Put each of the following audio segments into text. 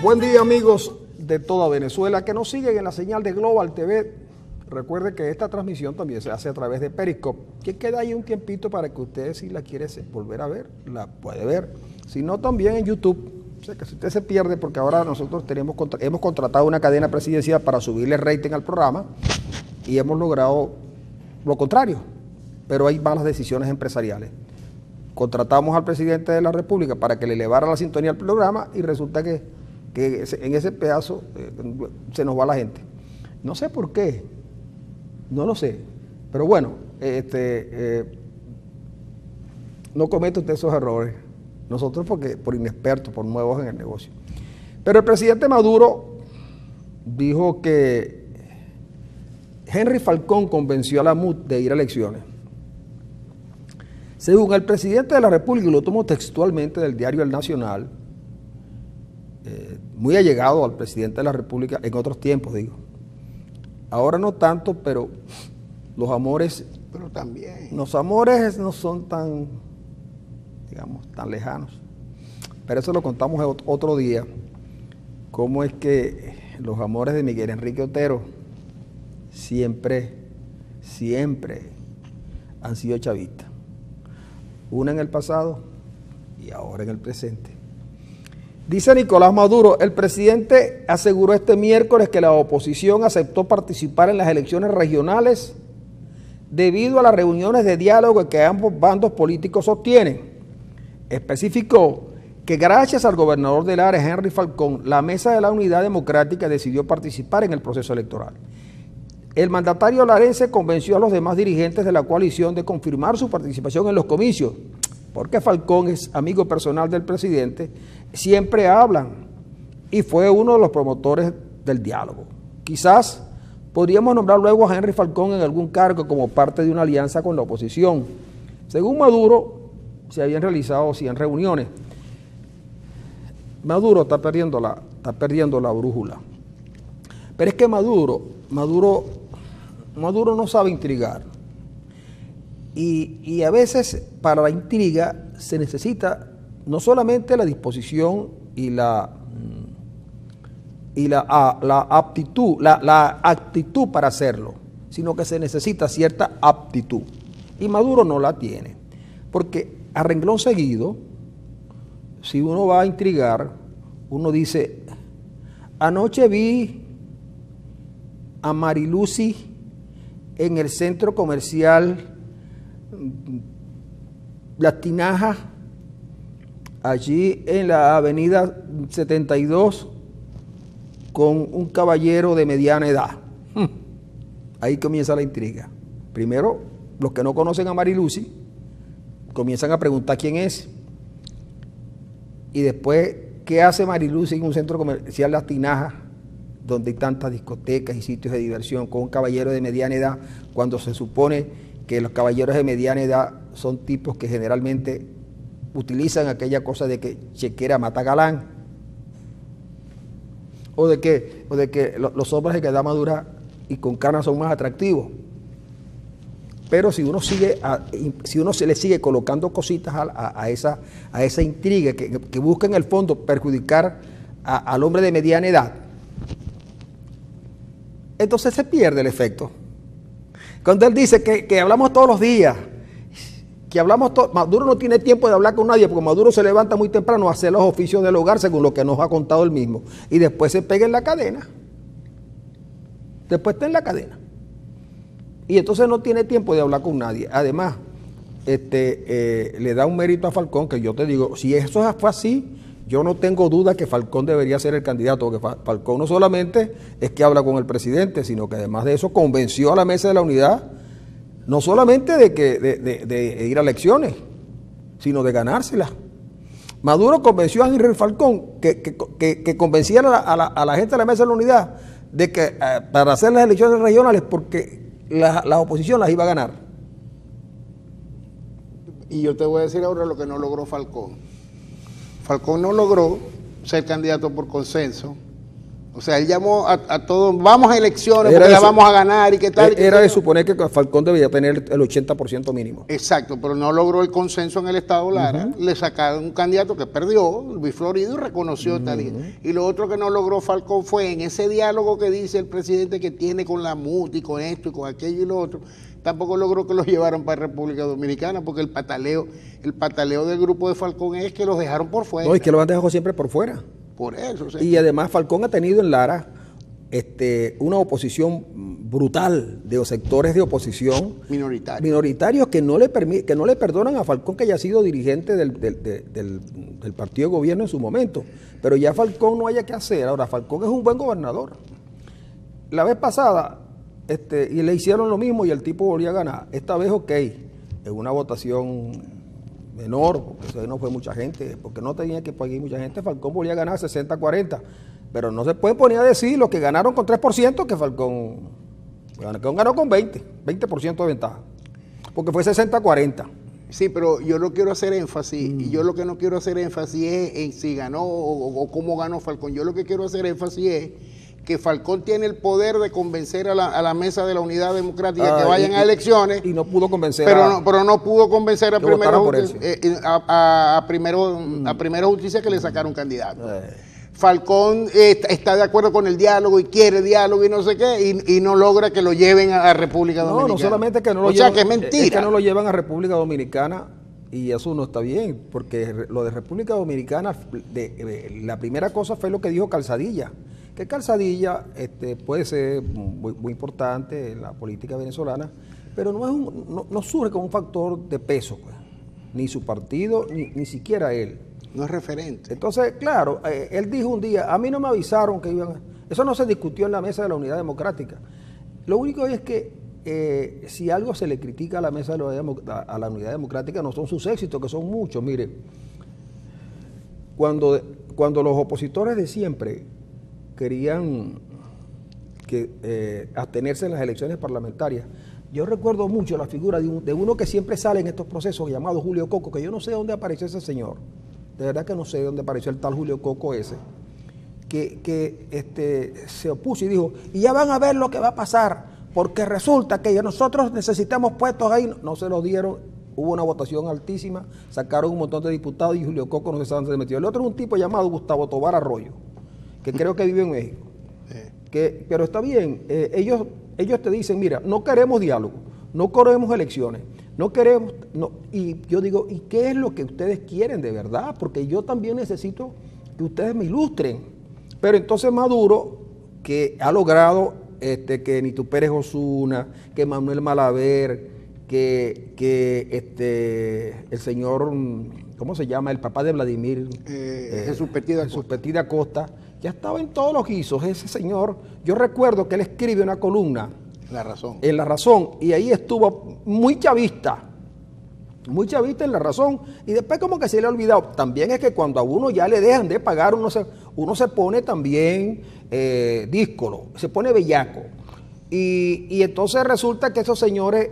Buen día, amigos de toda Venezuela que nos siguen en la señal de Global TV. Recuerde que esta transmisión también se hace a través de Periscope, que queda ahí un tiempito para que usted, si la quiere volver a ver, la puede ver. Si no, también en YouTube. O sea que si usted se pierde, porque ahora nosotros hemos contratado una cadena presidencial para subirle rating al programa y hemos logrado lo contrario, pero hay malas decisiones empresariales. Contratamos al presidente de la República para que le elevara la sintonía al programa y resulta que en ese pedazo se nos va la gente. No sé por qué, no lo sé, pero bueno, no cometa usted esos errores. Nosotros por inexpertos, por nuevos en el negocio. Pero el presidente Maduro dijo que Henry Falcón convenció a la MUD de ir a elecciones. Según el presidente de la República, y lo tomo textualmente del diario El Nacional, muy allegado al presidente de la República en otros tiempos, digo. Ahora no tanto, pero los amores, pero también los amores no son tan, digamos, tan lejanos. Pero eso lo contamos otro día, cómo es que los amores de Miguel Enrique Otero siempre han sido chavistas. Una en el pasado y ahora en el presente. Dice Nicolás Maduro, el presidente aseguró este miércoles que la oposición aceptó participar en las elecciones regionales debido a las reuniones de diálogo que ambos bandos políticos sostienen. Especificó que gracias al gobernador del área, Henry Falcón, la Mesa de la Unidad Democrática decidió participar en el proceso electoral. El mandatario larense convenció a los demás dirigentes de la coalición de confirmar su participación en los comicios, porque Falcón es amigo personal del presidente, siempre hablan y fue uno de los promotores del diálogo. Quizás podríamos nombrar luego a Henry Falcón en algún cargo como parte de una alianza con la oposición. Según Maduro, se habían realizado 100 reuniones. Maduro está perdiendo la brújula. Pero es que Maduro no sabe intrigar. Y a veces para la intriga se necesita no solamente la disposición y la aptitud, la actitud para hacerlo, sino que se necesita cierta aptitud. Y Maduro no la tiene. Porque a renglón seguido, si uno va a intrigar, uno dice, anoche vi a Marilucy en el centro comercial Las Tinajas, allí en la avenida 72, con un caballero de mediana edad. Ahí comienza la intriga. Primero, los que no conocen a Marilucy comienzan a preguntar quién es. Y después, ¿qué hace Marilucy en un centro comercial Las Tinajas, donde hay tantas discotecas y sitios de diversión, con un caballero de mediana edad, cuando se supone que los caballeros de mediana edad son tipos que generalmente utilizan aquella cosa de que chequera mata galán, o de que los hombres de edad madura y con canas son más atractivos. Pero si uno se le sigue colocando cositas a esa intriga que busca en el fondo perjudicar al hombre de mediana edad, entonces se pierde el efecto. Cuando él dice que hablamos todos los días, Maduro no tiene tiempo de hablar con nadie, porque Maduro se levanta muy temprano a hacer los oficios del hogar, según lo que nos ha contado él mismo, y después se pega en la cadena. Después está en la cadena. Y entonces no tiene tiempo de hablar con nadie. Además, le da un mérito a Falcón, que yo te digo, si eso fue así, yo no tengo duda que Falcón debería ser el candidato, porque Falcón no solamente es que habla con el presidente, sino que además de eso convenció a la Mesa de la Unidad, no solamente de ir a elecciones, sino de ganárselas. Maduro convenció a Henry Falcón que convenciera a la gente de la Mesa de la Unidad de que para hacer las elecciones regionales, porque la oposición las iba a ganar. Y yo te voy a decir ahora lo que no logró Falcón. Falcón no logró ser candidato por consenso O sea, él llamó a todos, vamos a elecciones, Era porque la eso. vamos a ganar y qué tal. Era de suponer que Falcón debería tener el 80% mínimo. Exacto, pero no logró el consenso en el estado Lara. Le sacaron un candidato que perdió, Luis Florido, y reconoció tal. Y lo otro que no logró Falcón fue en ese diálogo que dice el presidente que tiene con la MUT y con esto y con aquello y lo otro. Tampoco logró que los llevaran para República Dominicana, porque el pataleo del grupo de Falcón es que los dejaron por fuera. No, es que lo han dejado siempre por fuera. Por eso. O sea, Y además Falcón ha tenido en Lara una oposición brutal de sectores de oposición minoritarios que no le perdonan a Falcón que haya sido dirigente del partido de gobierno en su momento. Pero ya Falcón no haya que hacer. Ahora, Falcón es un buen gobernador. La vez pasada y le hicieron lo mismo y el tipo volvió a ganar. Esta vez, ok, es una votación menor, porque no fue mucha gente, porque no tenía que pagar mucha gente. Falcón volvió a ganar 60-40. Pero no se puede poner a decir los que ganaron con 3% que Falcón ganó con 20% de ventaja. Porque fue 60-40. Sí, pero yo no quiero hacer énfasis, y yo lo que no quiero hacer énfasis es en si ganó o cómo ganó Falcón. Yo lo que quiero hacer énfasis es que Falcón tiene el poder de convencer a la mesa de la Unidad Democrática que vayan a elecciones. Y no pudo convencer pero no pudo convencer a Primera Justicia que le sacaron candidato. Falcón está de acuerdo con el diálogo y quiere diálogo y no sé qué, y no logra que lo lleven a República Dominicana. No solamente que no lo llevan. O sea, que es mentira. Es que no lo llevan a República Dominicana y eso no está bien, porque lo de República Dominicana, la primera cosa fue lo que dijo Calzadilla, que Calzadilla puede ser muy importante en la política venezolana, pero no surge como un factor de peso, pues, ni su partido, ni siquiera él. No es referente. Entonces, claro, él dijo un día, a mí no me avisaron que iban a... Eso no se discutió en la mesa de la Unidad Democrática. Lo único es que si algo se le critica a la mesa de la Unidad Democrática no son sus éxitos, que son muchos. Mire, cuando los opositores de siempre querían abstenerse en las elecciones parlamentarias, yo recuerdo mucho la figura de uno que siempre sale en estos procesos, llamado Julio Coco, que yo no sé dónde apareció ese señor. De verdad que no sé dónde apareció el tal Julio Coco ese, que se opuso y dijo, y ya van a ver lo que va a pasar, porque resulta que nosotros necesitamos puestos ahí, no se los dieron, hubo una votación altísima, sacaron un montón de diputados y Julio Coco no se sabe dónde se metió. El otro es un tipo llamado Gustavo Tobar Arroyo, que creo que vive en México. Pero está bien, ellos te dicen, mira, no queremos diálogo, no queremos elecciones, no queremos, y yo digo, ¿y qué es lo que ustedes quieren de verdad? Porque yo también necesito que ustedes me ilustren. Pero entonces Maduro, que ha logrado que Nito Pérez Osuna, que Manuel Malaver, que el señor, ¿cómo se llama? El papá de Vladimir, Jesús Petit da Costa, ya estaba en todos los guisos. Ese señor, yo recuerdo que él escribe una columna en La Razón, y ahí estuvo muy chavista en La Razón, y después como que se le ha olvidado. También es que cuando a uno ya le dejan de pagar, uno se pone también díscolo, se pone bellaco, y entonces resulta que esos señores,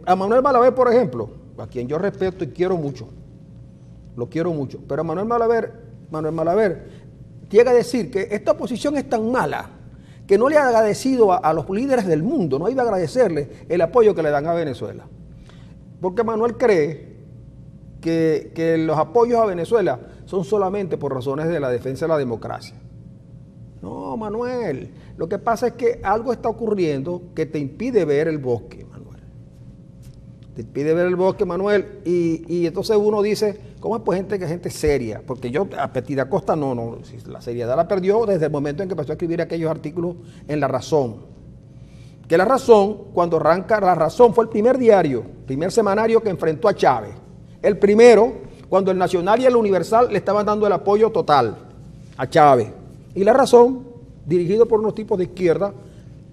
a Manuel Malaver, por ejemplo, a quien yo respeto y quiero mucho, lo quiero mucho, pero a Manuel Malaver llega a decir que esta oposición es tan mala que no le ha agradecido a los líderes del mundo, no ha ido a agradecerle el apoyo que le dan a Venezuela. Porque Manuel cree que los apoyos a Venezuela son solamente por razones de la defensa de la democracia. No, Manuel, lo que pasa es que algo está ocurriendo que te impide ver el bosque, Manuel. Te impide ver el bosque, Manuel, y entonces uno dice, ¿cómo es pues gente seria? Porque yo a Petit da Costa no, la seriedad la perdió desde el momento en que empezó a escribir aquellos artículos en La Razón. Que La Razón, cuando arranca, La Razón fue el primer semanario que enfrentó a Chávez. El primero, cuando el Nacional y el Universal le estaban dando el apoyo total a Chávez. Y La Razón, dirigido por unos tipos de izquierda,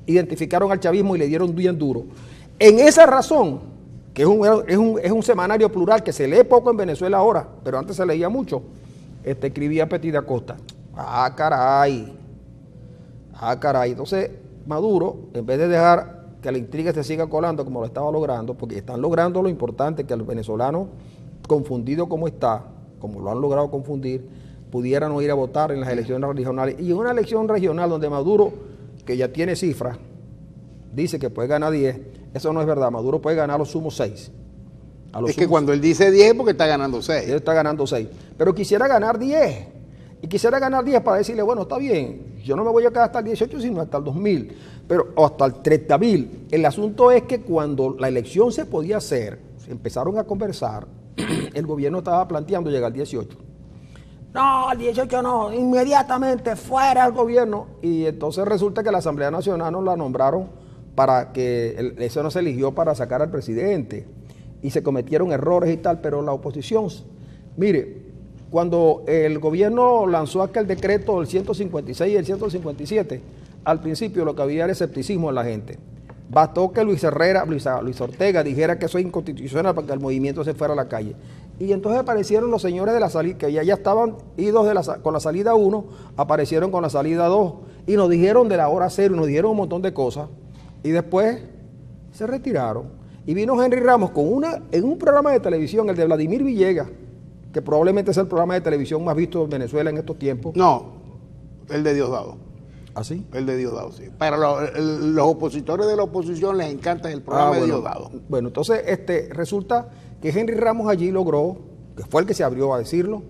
identificaron al chavismo y le dieron bien duro. En esa Razón, que es un semanario plural que se lee poco en Venezuela ahora, pero antes se leía mucho, escribía Petit da Costa. Ah, caray. Entonces, Maduro, en vez de dejar que la intriga se siga colando como lo estaba logrando, porque están logrando lo importante, que el venezolano, confundido como está, como lo han logrado confundir, pudieran no ir a votar en las elecciones regionales. Y en una elección regional donde Maduro, que ya tiene cifras, dice que puede ganar 10, eso no es verdad. Maduro puede ganar a los sumos 6. Es que cuando él dice 10 porque está ganando 6. Él está ganando 6. Pero quisiera ganar 10. Y quisiera ganar 10 para decirle, bueno, está bien, yo no me voy a quedar hasta el 18, sino hasta el 2000, o hasta el 30.000. El asunto es que cuando la elección se podía hacer, empezaron a conversar, el gobierno estaba planteando llegar al 18. No, al 18 no, inmediatamente fuera el gobierno. Y entonces resulta que la Asamblea Nacional nos la nombraron para que eso no se eligió para sacar al presidente. Y se cometieron errores y tal, pero la oposición, mire, cuando el gobierno lanzó aquel decreto del 156 y el 157, al principio lo que había era escepticismo en la gente. Bastó que Luis Ortega dijera que eso es inconstitucional para que el movimiento se fuera a la calle. Y entonces aparecieron los señores de la salida, que ya estaban idos con la salida 1, aparecieron con la salida 2, y nos dijeron de la hora cero, nos dijeron un montón de cosas, y después se retiraron. Y vino Henry Ramos en un programa de televisión, el de Vladimir Villegas, que probablemente es el programa de televisión más visto en Venezuela en estos tiempos. No, el de Diosdado. ¿Ah, sí? El de Diosdado, sí. Para los opositores de la oposición les encanta el programa de Diosdado. Bueno, entonces resulta que Henry Ramos allí logró, que fue el que se abrió a decirlo,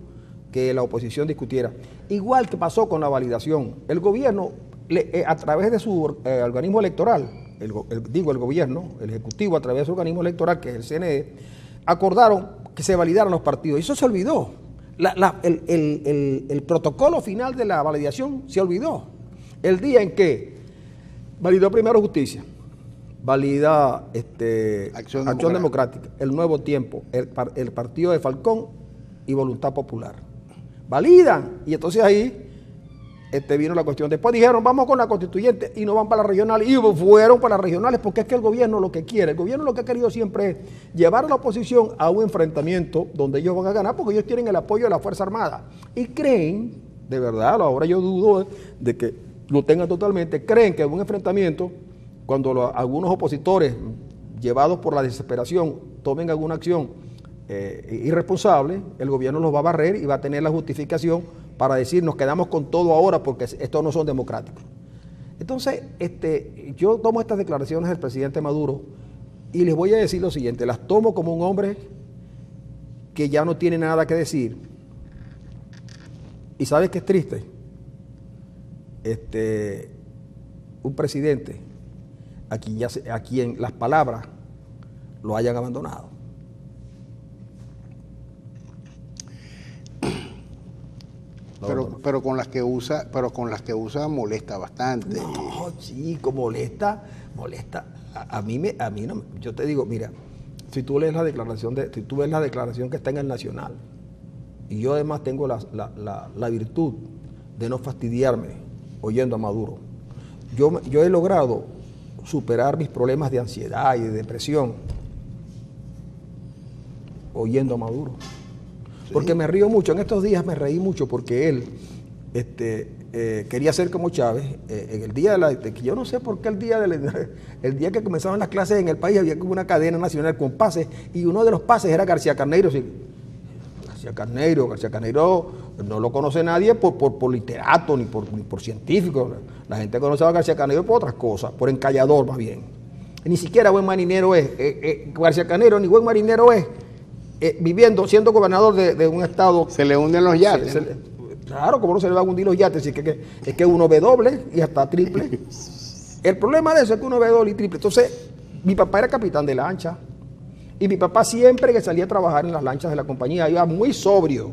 que la oposición discutiera. Igual que pasó con la validación. El gobierno, a través de su organismo electoral, el gobierno, el ejecutivo a través de su organismo electoral, que es el CNE, acordaron que se validaran los partidos. Y eso se olvidó. El protocolo final de la validación se olvidó. El día en que validó primero Justicia, valida Acción Democrática, el Nuevo Tiempo, el partido de Falcón y Voluntad Popular. Validan. Y entonces ahí vino la cuestión. Después dijeron, vamos con la constituyente y no van para las regionales. Y fueron para las regionales porque es que el gobierno lo que quiere, el gobierno lo que ha querido siempre es llevar a la oposición a un enfrentamiento donde ellos van a ganar porque ellos tienen el apoyo de la Fuerza Armada. Y creen, de verdad, ahora yo dudo de que lo tengan totalmente, creen que en un enfrentamiento, cuando algunos opositores, llevados por la desesperación, tomen alguna acción irresponsable, el gobierno los va a barrer y va a tener la justificación para decir nos quedamos con todo ahora porque estos no son democráticos. Entonces, yo tomo estas declaraciones del presidente Maduro y les voy a decir lo siguiente, las tomo como un hombre que ya no tiene nada que decir. ¿Y sabes qué es triste? Un presidente a quien las palabras lo hayan abandonado. Pero con las que usa molesta bastante. No, chico, molesta. A mí no, yo te digo, mira, si tú ves la declaración que está en el Nacional, y yo además tengo la virtud de no fastidiarme oyendo a Maduro. Yo he logrado superar mis problemas de ansiedad y de depresión oyendo a Maduro. Sí. Porque me río mucho. En estos días me reí mucho porque él quería ser como Chávez. En el día yo no sé por qué el día que comenzaban las clases en el país había como una cadena nacional con pases y uno de los pases era García Carneiro. Sí. García Carneiro no lo conoce nadie por literato ni por científico. La gente conoce a García Carneiro por otras cosas, por encallador más bien. Ni siquiera buen marinero es. García Carneiro ni buen marinero es. Siendo gobernador de un estado. Se le hunden los yates. Claro, como no se le va a hundir los yates, es que uno ve doble y hasta triple. El problema de eso es que uno ve doble y triple. Entonces, mi papá era capitán de lancha. Y mi papá siempre que salía a trabajar en las lanchas de la compañía iba muy sobrio.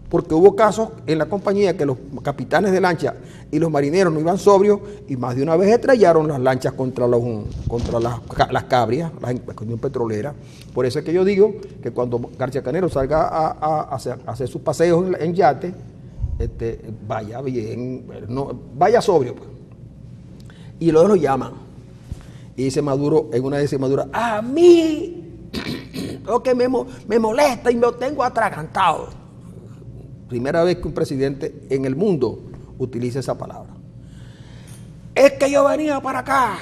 Porque hubo casos en la compañía que los capitanes de lancha y los marineros no iban sobrios y más de una vez estrellaron las lanchas contra las cabrias, la cuestión petrolera. Por eso es que yo digo que cuando García Carneiro salga a hacer sus paseos en yate, vaya bien, vaya sobrio. Pues. Y luego lo llaman. Y dice Maduro, en una vez dice Maduro, a mí lo que me molesta y me tengo atragantado. Primera vez que un presidente en el mundo utiliza esa palabra. Es que yo venía para acá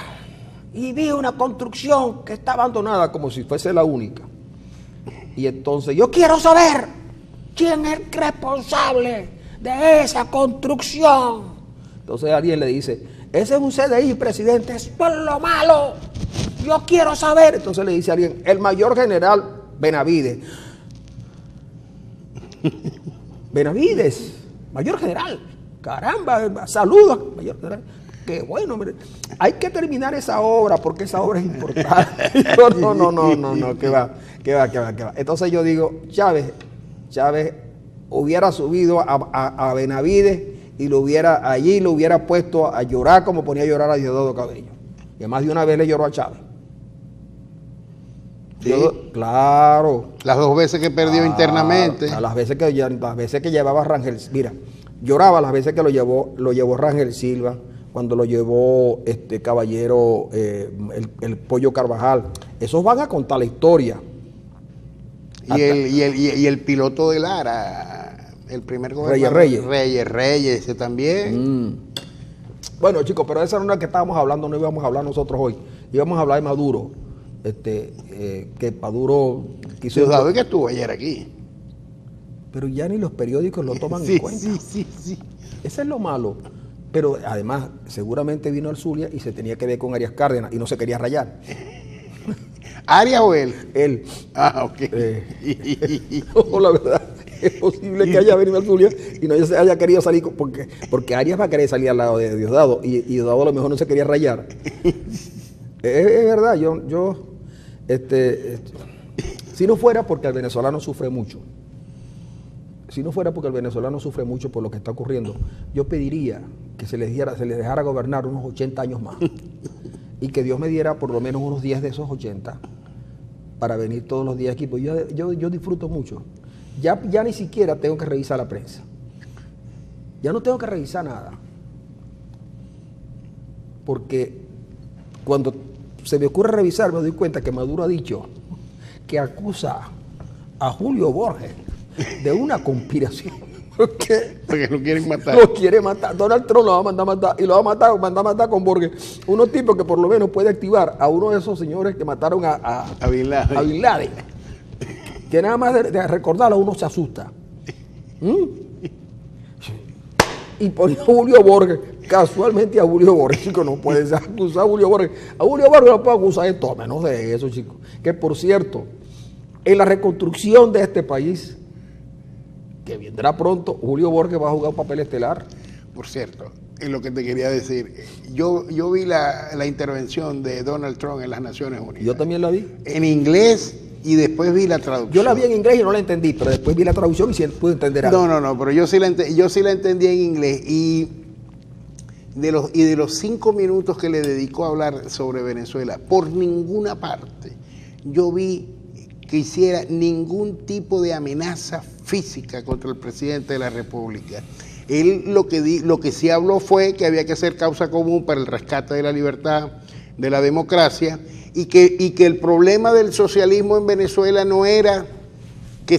y vi una construcción que está abandonada como si fuese la única. Y entonces yo quiero saber ¿quién es el responsable de esa construcción? Entonces alguien le dice, ese es un CDI, presidente, esto es lo malo, yo quiero saber. Entonces le dice a alguien, el mayor general Benavides. Benavides, mayor general, caramba, saludos, mayor general. Qué bueno, hombre. Hay que terminar esa obra porque esa obra es importante. No, que va. Entonces yo digo, Chávez hubiera subido a Benavides y lo hubiera puesto a llorar como ponía a llorar a Diosdado Cabello. Y además de una vez le lloró a Chávez. ¿Sí? Claro. Las 2 veces que perdió internamente. Las veces que llevaba Rangel, mira, lloraba las veces que lo llevó Rangel Silva, cuando lo llevó caballero, el Pollo Carvajal. Esos van a contar la historia. Y el piloto de Lara, el primer gobernador. Reyes, ese también. Bueno, chicos, pero esa no es la que estábamos hablando, no íbamos a hablar nosotros hoy. Íbamos a hablar de Maduro. Que Maduro quiso... Diosdado que estuvo ayer aquí. Pero ya ni los periódicos lo toman en cuenta. Sí. Ese es lo malo. Pero además, seguramente vino al Zulia y se tenía que ver con Arias Cárdenas y no se quería rayar. ¿Arias o él? Él. Ah, ok. No, la verdad, es posible que haya venido al Zulia y no se haya querido salir, porque Arias va a querer salir al lado de Diosdado y Diosdado a lo mejor no se quería rayar. Es verdad, si no fuera porque el venezolano sufre mucho, por lo que está ocurriendo, yo pediría que se les dejara gobernar unos 80 años más y que Dios me diera por lo menos unos 10 de esos 80 para venir todos los días aquí, pues yo disfruto mucho. Ya ni siquiera tengo que revisar la prensa, ya no tengo que revisar nada, porque cuando se me ocurre revisar me doy cuenta que Maduro ha dicho que acusa a Julio Borges de una conspiración. Porque lo quieren matar. Lo quiere matar. Donald Trump lo va a mandar a matar. Y lo va a mandar a matar con Borges. Unos tipos que por lo menos puede activar a uno de esos señores que mataron a Bin Laden. Que nada más de recordarlo uno se asusta. Y ponía a Julio Borges, casualmente a Julio Borges, chicos, no puedes acusar a Julio Borges. A Julio Borges no puedo acusar de todo, menos de eso, chicos. Que por cierto, en la reconstrucción de este país, que vendrá pronto, Julio Borges va a jugar un papel estelar. Por cierto, es lo que te quería decir. Yo vi la intervención de Donald Trump en las Naciones Unidas. Yo también la vi. En inglés y después vi la traducción. Yo la vi en inglés y no la entendí, pero después vi la traducción y sí pude entender algo. No, pero yo sí la entendí en inglés y de los 5 minutos que le dedicó a hablar sobre Venezuela, por ninguna parte yo vi que hiciera ningún tipo de amenaza física contra el presidente de la República. Él lo que sí habló fue que había que hacer causa común para el rescate de la libertad, de la democracia, y que el problema del socialismo en Venezuela no era que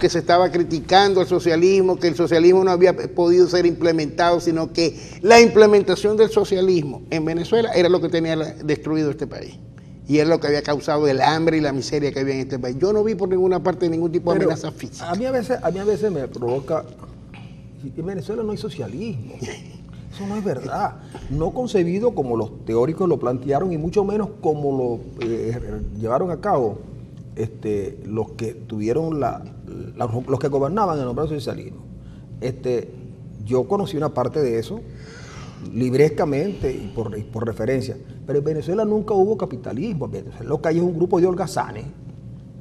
se estaba criticando el socialismo, que el socialismo no había podido ser implementado, sino que la implementación del socialismo en Venezuela era lo que tenía destruido este país. Y es lo que había causado el hambre y la miseria que había en este país. Yo no vi por ninguna parte ningún tipo de amenaza física. A mí a veces me provoca, en Venezuela no hay socialismo. Eso no es verdad. No concebido como los teóricos lo plantearon y mucho menos como lo llevaron a cabo los que tuvieron los que gobernaban en nombre del socialismo. Yo conocí una parte de eso librescamente y por referencia, pero en Venezuela nunca hubo capitalismo. En Venezuela lo que hay es un grupo de holgazanes,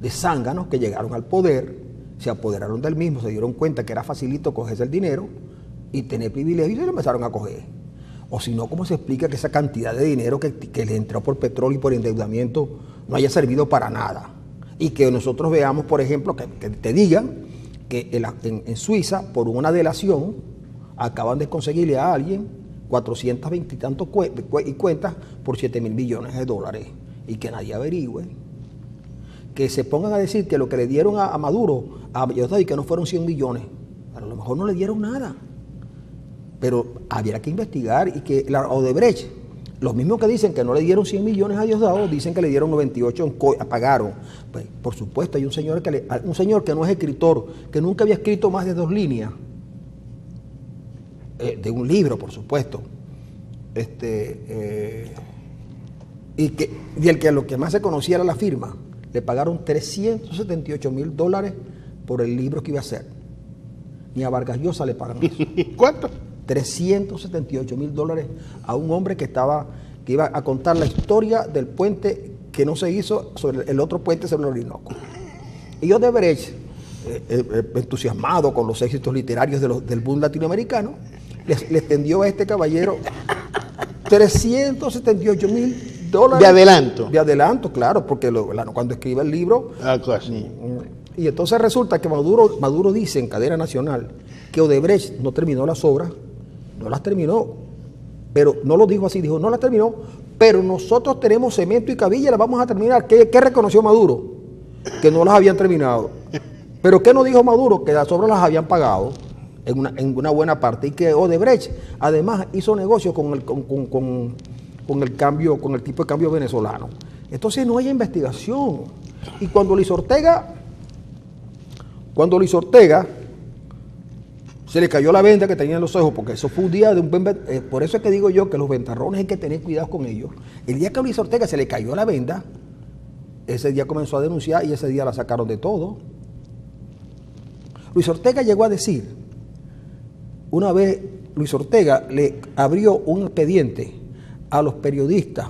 de zánganos que llegaron al poder, se apoderaron del mismo, se dieron cuenta que era facilito cogerse el dinero y tener privilegios y se lo empezaron a coger. O si no, ¿cómo se explica que esa cantidad de dinero que le entró por petróleo y por endeudamiento no haya servido para nada? Y que nosotros veamos, por ejemplo, que te digan que en Suiza, por una delación, acaban de conseguirle a alguien 420 y tantos cuentas por 7.000 millones de dólares y que nadie averigüe. Que se pongan a decir que lo que le dieron a Maduro, y que no fueron 100 millones, a lo mejor no le dieron nada. Pero habría que investigar y que la Odebrecht Los mismos que dicen que no le dieron 100 millones a Diosdado, dicen que le dieron 98, pagaron. Pues, por supuesto, hay un señor que no es escritor, que nunca había escrito más de 2 líneas, de un libro, por supuesto, y el que lo que más se conocía era la firma. Le pagaron $378,000 por el libro que iba a hacer. Ni a Vargas Llosa le pagaron eso. ¿Cuánto? $378,000 a un hombre que iba a contar la historia del puente que no se hizo sobre el otro puente sobre el Orinoco. Y Odebrecht, entusiasmado con los éxitos literarios del boom latinoamericano, le tendió a este caballero $378,000. De adelanto. De adelanto, claro, porque cuando escribe el libro... Y entonces resulta que Maduro dice en cadena nacional que Odebrecht no terminó las obras, no las terminó, pero no lo dijo así, dijo no las terminó, pero nosotros tenemos cemento y cabilla, las vamos a terminar. ¿Qué reconoció Maduro? Que no las habían terminado. ¿Pero qué no dijo Maduro? Que las obras las habían pagado en una buena parte y que Odebrecht además hizo negocio con el tipo de cambio venezolano. Entonces no hay investigación. Y cuando Luis Ortega se le cayó la venda que tenía en los ojos, porque eso fue un día de por eso es que digo yo que los ventarrones hay que tener cuidado con ellos. El día que a Luis Ortega se le cayó la venda, ese día comenzó a denunciar y ese día la sacaron de todo. Luis Ortega llegó a decir, una vez Luis Ortega le abrió un expediente a los periodistas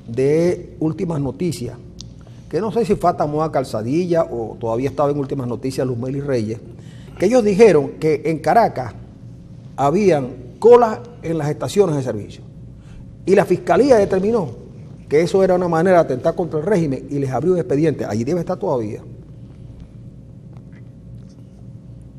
de Últimas Noticias, que no sé si fue a Tamoa Calzadilla o todavía estaba en Últimas Noticias Luz Meli Reyes, que ellos dijeron que en Caracas habían colas en las estaciones de servicio. Y la fiscalía determinó que eso era una manera de atentar contra el régimen y les abrió un expediente. Allí debe estar todavía.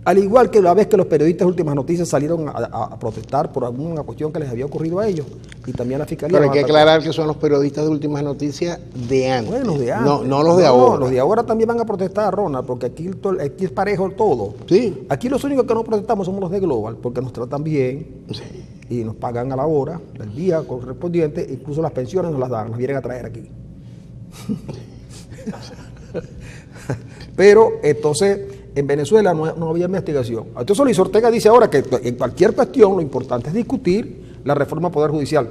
Al igual que la vez que los periodistas de Últimas Noticias salieron a protestar por alguna cuestión que les había ocurrido a ellos, y también la fiscalía... Pero hay que aclarar que son los periodistas de Últimas Noticias de antes. Bueno, los de antes. No los de ahora. Los de ahora también van a protestar, Ronald, porque aquí es parejo todo. Sí. Aquí los únicos que no protestamos somos los de Global, porque nos tratan bien, sí, y nos pagan a la hora, el día correspondiente, incluso las pensiones nos las dan, nos vienen a traer aquí. Pero entonces... En Venezuela no había investigación. Entonces Luis Ortega dice ahora que en cualquier cuestión lo importante es discutir la reforma del Poder Judicial.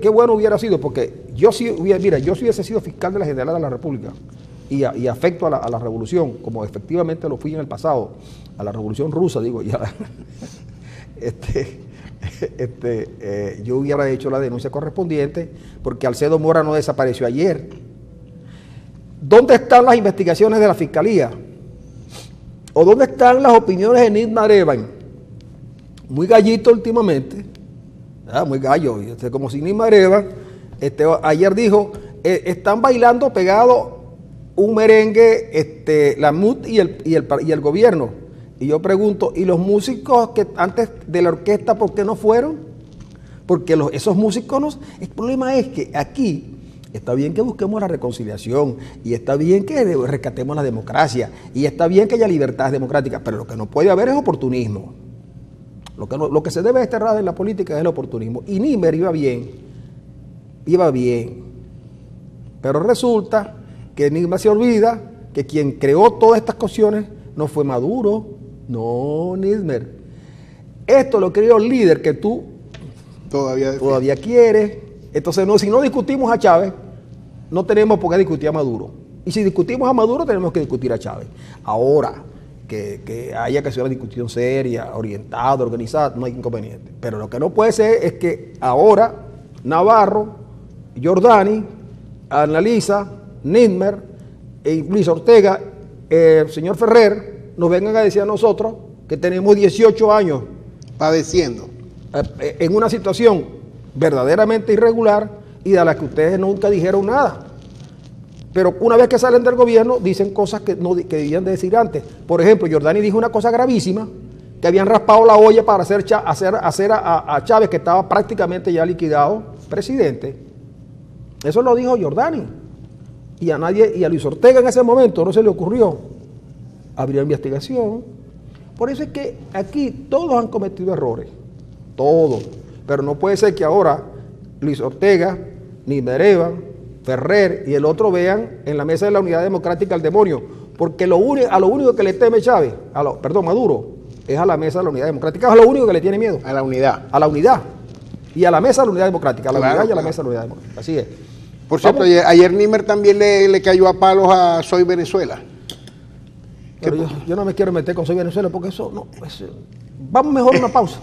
Qué bueno hubiera sido, porque yo si hubiese sido fiscal de la General de la República y afecto a la revolución, como efectivamente lo fui en el pasado, a la revolución rusa, digo, yo hubiera hecho la denuncia correspondiente, porque Alcedo Mora no desapareció ayer. ¿Dónde están las investigaciones de la Fiscalía? ¿O dónde están las opiniones de Nid Marevan? Muy gallito últimamente, muy gallo, como si Nid Marevan ayer dijo, están bailando pegado un merengue, la MUT y el gobierno. Y yo pregunto, ¿y los músicos que antes de la orquesta por qué no fueron? Porque esos músicos el problema es que aquí está bien que busquemos la reconciliación y está bien que rescatemos la democracia y está bien que haya libertades democráticas, pero lo que no puede haber es oportunismo. Lo que se debe desterrar en la política es el oportunismo. Y Nimmer iba bien, pero resulta que Nimmer se olvida que quien creó todas estas cuestiones no fue Maduro, no Nimmer. Esto lo creó el líder que tú todavía quieres. Entonces, si no discutimos a Chávez, no tenemos por qué discutir a Maduro. Y si discutimos a Maduro, tenemos que discutir a Chávez. Ahora, que haya que hacer una discusión seria, orientada, organizada, no hay inconveniente. Pero lo que no puede ser es que ahora Navarro, Giordani, Annalisa, Nimmer, Luis Ortega, señor Ferrer, nos vengan a decir a nosotros que tenemos 18 años padeciendo en una situación verdaderamente irregular y de la que ustedes nunca dijeron nada. Pero una vez que salen del gobierno, dicen cosas que debían de decir antes. Por ejemplo, Giordani dijo una cosa gravísima, que habían raspado la olla para hacer a Chávez, que estaba prácticamente ya liquidado, presidente. Eso lo dijo Giordani. Y a Luis Ortega en ese momento no se le ocurrió abrir investigación. Por eso es que aquí todos han cometido errores. Todos. Pero no puede ser que ahora Luis Ortega, Nimereva, Ferrer y el otro vean en la mesa de la Unidad Democrática al demonio, porque a lo único que le teme Chávez, Maduro, es a la mesa de la Unidad Democrática, es a lo único que le tiene miedo. A la unidad. A la unidad. Y a la mesa de la Unidad Democrática, a la Claro, unidad y a claro. la mesa de la Unidad Democrática. Así es. Por cierto, ayer Nimer también le cayó a palos a Soy Venezuela. Pero yo no me quiero meter con Soy Venezuela porque eso no. Vamos mejor a una pausa.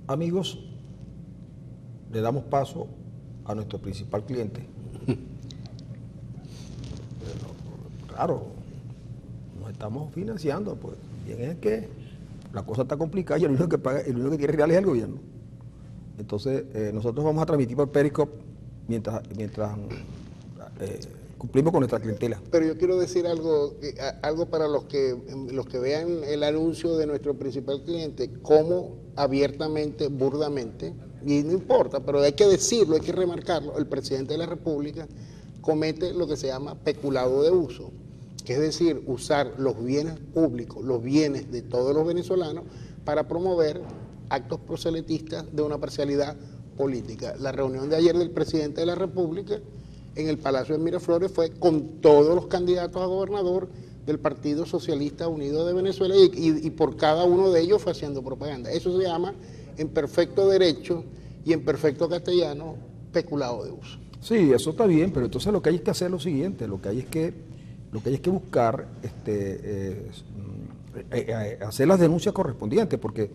Amigos, le damos paso a nuestro principal cliente. Claro, nos estamos financiando, pues. Bien, es que la cosa está complicada y el único que paga, el único que tiene real es el gobierno. Entonces, nosotros vamos a transmitir por Periscope mientras cumplimos con nuestra clientela. Pero yo quiero decir algo para los que vean el anuncio de nuestro principal cliente, cómo abiertamente, burdamente, y no importa, pero hay que decirlo, hay que remarcarlo, el presidente de la República comete lo que se llama peculado de uso, que es decir, usar los bienes públicos, los bienes de todos los venezolanos para promover actos proselitistas de una parcialidad política. La reunión de ayer del presidente de la República en el Palacio de Miraflores fue con todos los candidatos a gobernador del Partido Socialista Unido de Venezuela y por cada uno de ellos fue haciendo propaganda. Eso se llama, en perfecto derecho y en perfecto castellano, peculado de uso. Sí, eso está bien, pero entonces lo que hay es que hacer lo siguiente, lo que hay es que buscar hacer las denuncias correspondientes, porque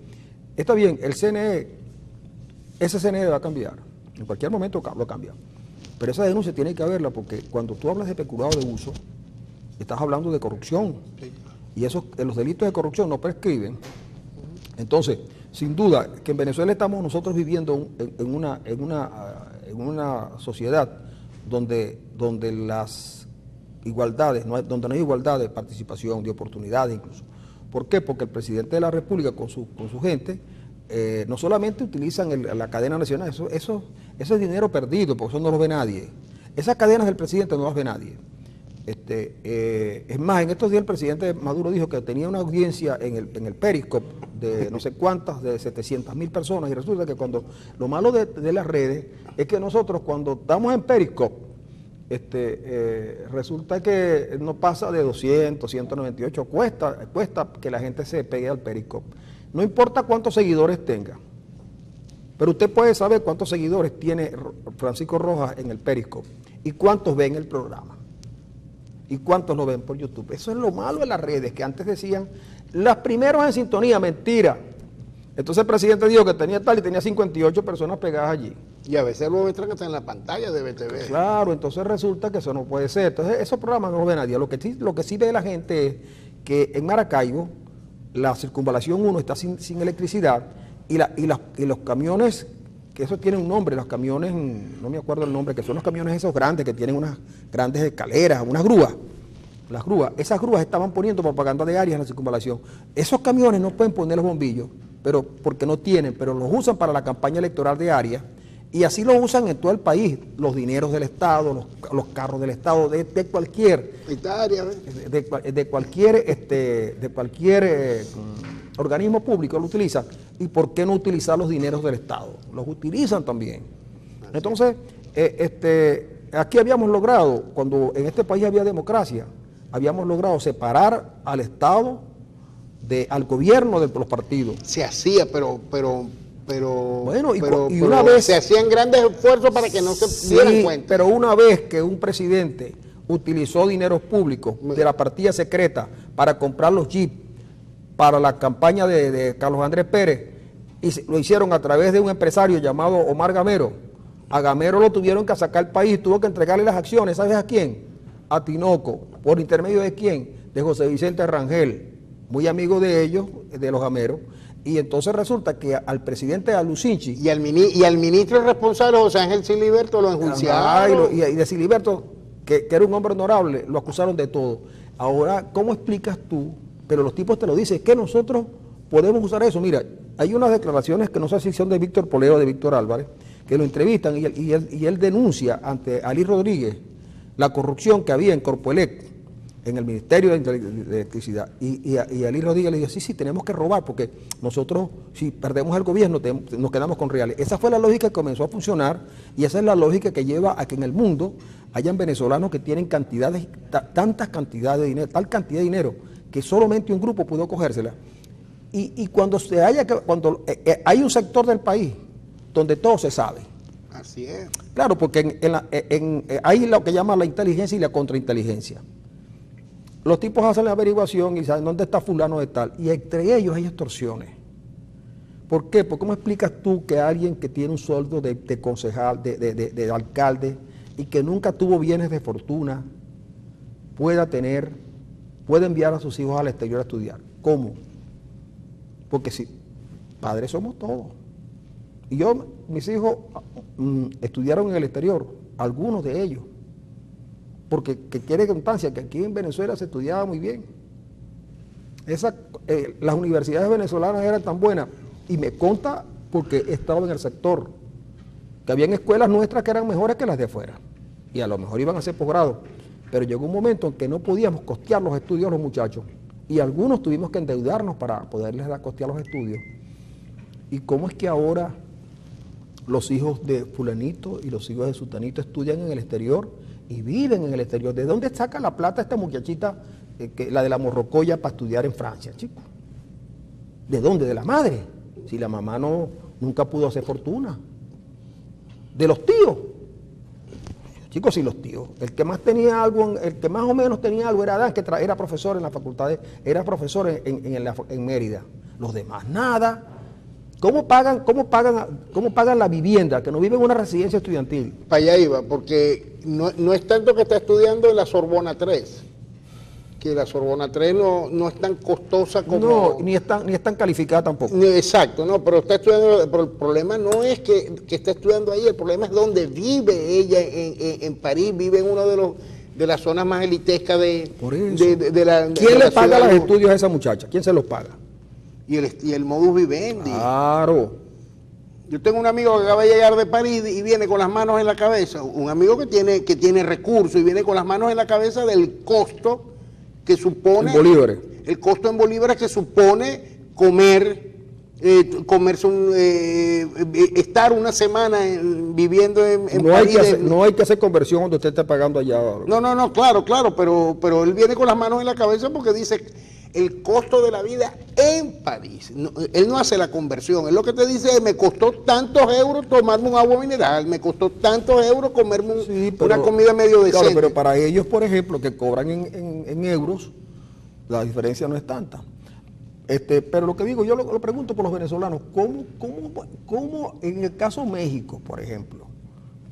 está bien, ese CNE va a cambiar, en cualquier momento lo cambia, pero esa denuncia tiene que haberla porque cuando tú hablas de peculado de uso, estás hablando de corrupción, Sí. y los delitos de corrupción no prescriben. Entonces, sin duda que en Venezuela estamos nosotros viviendo en una sociedad donde las igualdades, donde no hay igualdad de participación, de oportunidades incluso. ¿Por qué? Porque el presidente de la República con su gente no solamente utilizan la cadena nacional, eso es dinero perdido, porque eso no lo ve nadie. Esas cadenas del presidente no las ve nadie. Es más, en estos días el presidente Maduro dijo que tenía una audiencia en el Periscope de no sé cuántas, de 700.000 personas, y resulta que lo malo de las redes es que nosotros cuando estamos en Periscope, resulta que no pasa de 200, 198, cuesta que la gente se pegue al Periscope. No importa cuántos seguidores tenga, pero usted puede saber cuántos seguidores tiene Francisco Rojas en el Periscope y cuántos ven el programa. ¿Y cuántos lo ven por YouTube? Eso es lo malo de las redes, que antes decían, las primeros en sintonía, mentira. Entonces el presidente dijo que tenía tal y tenía 58 personas pegadas allí. Y a veces lo muestran hasta en la pantalla de BTV. Claro, entonces resulta que eso no puede ser. Entonces esos programas no lo ve nadie. Lo que sí ve la gente es que en Maracaibo la circunvalación 1 está sin electricidad y los camiones, que eso tiene un nombre, los camiones, no me acuerdo el nombre, que son los camiones esos grandes que tienen unas grandes escaleras, unas grúas. Las grúas, esas grúas estaban poniendo propaganda diaria en la circunvalación. Esos camiones no pueden poner los bombillos, pero porque no tienen, pero los usan para la campaña electoral diaria y así lo usan en todo el país, los dineros del Estado, los carros del Estado, de cualquier organismo público lo utiliza. ¿Y por qué no utilizar los dineros del Estado? Los utilizan también. Entonces, aquí habíamos logrado, cuando en este país había democracia, habíamos logrado separar al Estado al gobierno de los partidos. Se hacía, pero una vez se hacían grandes esfuerzos para que no se dieran cuenta. Pero una vez que un presidente utilizó dineros públicos de la partida secreta para comprar los jeeps para la campaña de Carlos Andrés Pérez, y lo hicieron a través de un empresario llamado Omar Gamero. A Gamero lo tuvieron que sacar del país, tuvo que entregarle las acciones, ¿sabes a quién? A Tinoco. ¿Por intermedio de quién? De José Vicente Rangel, muy amigo de ellos, de los Gameros. Y entonces resulta que al presidente Alucinchi y al ministro responsable, José Ángel Siliberto, lo enjuiciaron. Y de Siliberto, que era un hombre honorable, lo acusaron de todo. Ahora, ¿cómo explicas tú? Pero los tipos te lo dicen, que nosotros podemos usar eso. Mira, hay unas declaraciones que no sé si son de Víctor Poleo o de Víctor Álvarez, que lo entrevistan y él denuncia ante Ali Rodríguez la corrupción que había en Corpoelec. en el Ministerio de Electricidad. Y Ali Rodríguez le dijo, sí, tenemos que robar, porque nosotros, si perdemos el gobierno, nos quedamos con reales. Esa fue la lógica que comenzó a funcionar, y esa es la lógica que lleva a que en el mundo hayan venezolanos que tienen cantidades, tantas cantidades de dinero, tal cantidad de dinero, que solamente un grupo pudo cogérsela. Y cuando hay un sector del país donde todo se sabe. Así es. Claro, porque hay lo que llaman la inteligencia y la contrainteligencia. Los tipos hacen la averiguación y saben dónde está fulano de tal, y entre ellos hay extorsiones. ¿Por qué? Porque ¿cómo explicas tú que alguien que tiene un sueldo de concejal, de alcalde, y que nunca tuvo bienes de fortuna, puede enviar a sus hijos al exterior a estudiar? ¿Cómo? Porque si padres somos todos. Y mis hijos estudiaron en el exterior, algunos de ellos, porque quiere constancia que aquí en Venezuela se estudiaba muy bien. Las universidades venezolanas eran tan buenas, y me consta porque he estado en el sector, que habían escuelas nuestras que eran mejores que las de afuera, y a lo mejor iban a hacer posgrado, pero llegó un momento en que no podíamos costear los estudios a los muchachos, y algunos tuvimos que endeudarnos para poderles costear los estudios. ¿Y cómo es que ahora los hijos de fulanito y los hijos de sutanito estudian en el exterior y viven en el exterior? ¿De dónde saca la plata esta muchachita, la de la Morrocoya, para estudiar en Francia, chicos? ¿De dónde? De la madre. Si la mamá nunca pudo hacer fortuna. De los tíos. Chicos, si los tíos. El que más tenía algo, el que más o menos tenía algo era Adán, que era profesor en la facultad, era profesor en Mérida. Los demás, nada. ¿Cómo pagan la vivienda? Que no viven en una residencia estudiantil. Para allá iba, porque no es tanto que está estudiando en la Sorbona 3, que la Sorbona 3 no es tan costosa como... No, ni es tan calificada tampoco. Exacto, no, pero está estudiando, pero el problema no es que está estudiando ahí, el problema es donde vive ella en París, vive en uno de las zonas más elitescas de la ¿Quién le paga los estudios a esa muchacha? ¿Quién se los paga? Y el modus vivendi. Claro. Yo tengo un amigo que acaba de llegar de París y viene con las manos en la cabeza, un amigo que tiene recursos y viene con las manos en la cabeza del costo que supone... En bolívares. El costo en bolívares que supone estar una semana viviendo en París. No hay que hacer conversión donde usted está pagando allá. No, claro, pero él viene con las manos en la cabeza porque dice... el costo de la vida en París. Él no hace la conversión. Él lo que te dice es, me costó tantos euros tomarme un agua mineral, me costó tantos euros comerme una comida medio decente. Claro, pero para ellos, por ejemplo, que cobran en euros, la diferencia no es tanta. Pero lo que digo, yo lo pregunto por los venezolanos, ¿cómo en el caso México, por ejemplo,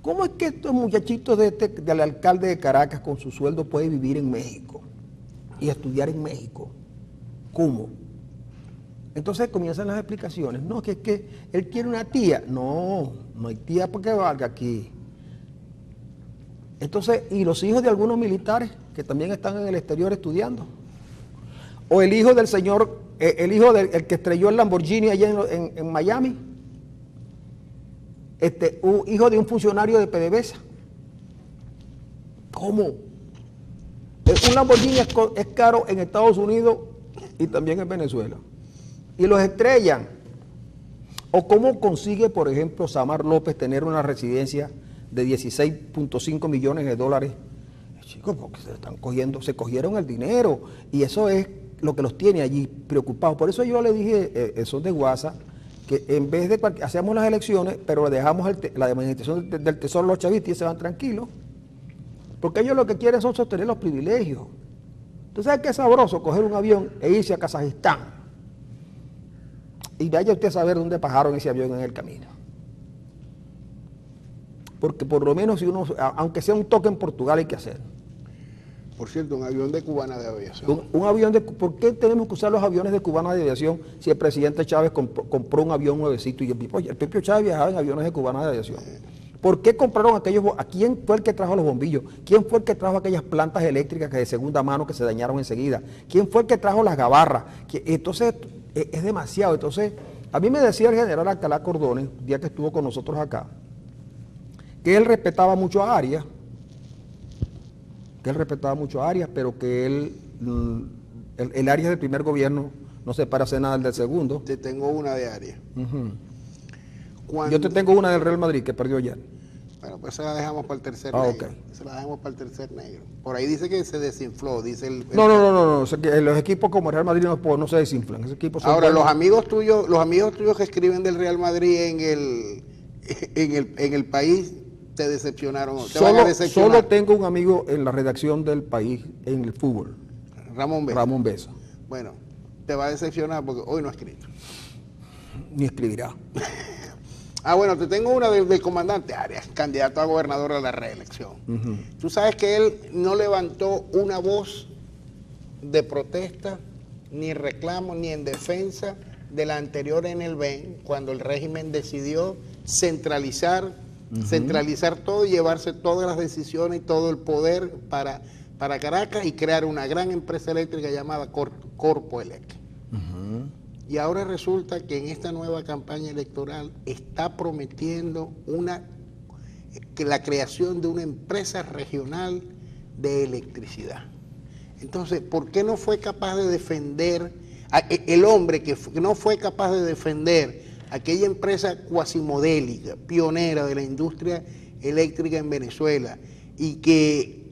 cómo es que estos muchachitos del alcalde de Caracas con su sueldo puede vivir en México y estudiar en México? ¿Cómo? Entonces comienzan las explicaciones. No, que es que él quiere una tía. No hay tía porque valga aquí. Entonces, ¿y los hijos de algunos militares que también están en el exterior estudiando? ¿O el hijo del señor, el hijo del que estrelló el Lamborghini allá en Miami? Un hijo de un funcionario de PDVSA. ¿Cómo? Un Lamborghini es caro en Estados Unidos y también en Venezuela. Y los estrellan. ¿O cómo consigue, por ejemplo, Samar López tener una residencia de 16.5 millones de dólares? Chicos, porque se cogieron el dinero. Y eso es lo que los tiene allí preocupados. Por eso yo le dije, eso de WhatsApp, que en vez de hacemos las elecciones, pero dejamos la administración del tesoro a los chavistas y se van tranquilos. Porque ellos lo que quieren son sostener los privilegios. ¿Tú sabes qué es sabroso coger un avión e irse a Kazajistán? Y vaya usted a saber dónde pasaron ese avión en el camino. Porque por lo menos si uno, aunque sea un toque en Portugal, hay que hacer. Por cierto, un avión de Cubana de Aviación. ¿Por qué tenemos que usar los aviones de Cubana de Aviación si el presidente Chávez compró un avión nuevecito y el propio Chávez viajaba en aviones de Cubana de Aviación? ¿Por qué compraron aquellos? ¿A quién fue el que trajo los bombillos? ¿Quién fue el que trajo aquellas plantas eléctricas que de segunda mano que se dañaron enseguida? ¿Quién fue el que trajo las gabarras? Entonces, es demasiado. Entonces, a mí me decía el general Alcalá Cordones, el día que estuvo con nosotros acá, que él respetaba mucho a Arias, que él respetaba mucho a Arias, pero que él, el Arias del primer gobierno no se para hacer nada del segundo. Te tengo una de Arias. Yo te tengo una del Real Madrid que perdió ayer. Bueno, pues se la dejamos para el tercer negro. Okay. Se la dejamos para el tercer negro. Por ahí dice que se desinfló, dice el... No. O sea, que los equipos como el Real Madrid no se desinflan. Ese equipo ahora, los amigos tuyos que escriben del Real Madrid en el país, te decepcionaron. Te van a decepcionar. Solo tengo un amigo en la redacción del país, en el fútbol. Ramón Besa. Bueno, te va a decepcionar porque hoy no ha escrito. Ni escribirá. Bueno, te tengo una del comandante Arias, candidato a gobernador a la reelección. Tú sabes que él no levantó una voz de protesta, ni reclamo, ni en defensa de la anterior Enelven, cuando el régimen decidió centralizar todo y llevarse todas las decisiones y todo el poder para Caracas y crear una gran empresa eléctrica llamada Corpoelec. Y ahora resulta que en esta nueva campaña electoral está prometiendo la creación de una empresa regional de electricidad. Entonces, ¿por qué no fue capaz de defender, el hombre que no fue capaz de defender aquella empresa cuasimodélica, pionera de la industria eléctrica en Venezuela, y que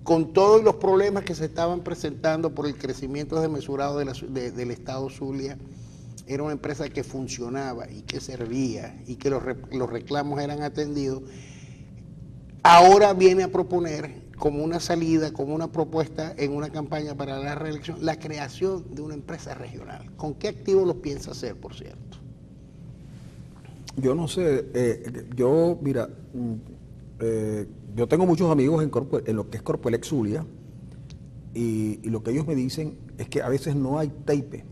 con todos los problemas que se estaban presentando por el crecimiento desmesurado del Estado Zulia, era una empresa que funcionaba y que servía y que los reclamos eran atendidos, ahora viene a proponer como una salida, como una propuesta en una campaña para la reelección, la creación de una empresa regional? ¿Con qué activo lo piensa hacer, por cierto? Yo no sé, mira, yo tengo muchos amigos en lo que es Corpoelec Zulia, y lo que ellos me dicen es que a veces no hay tape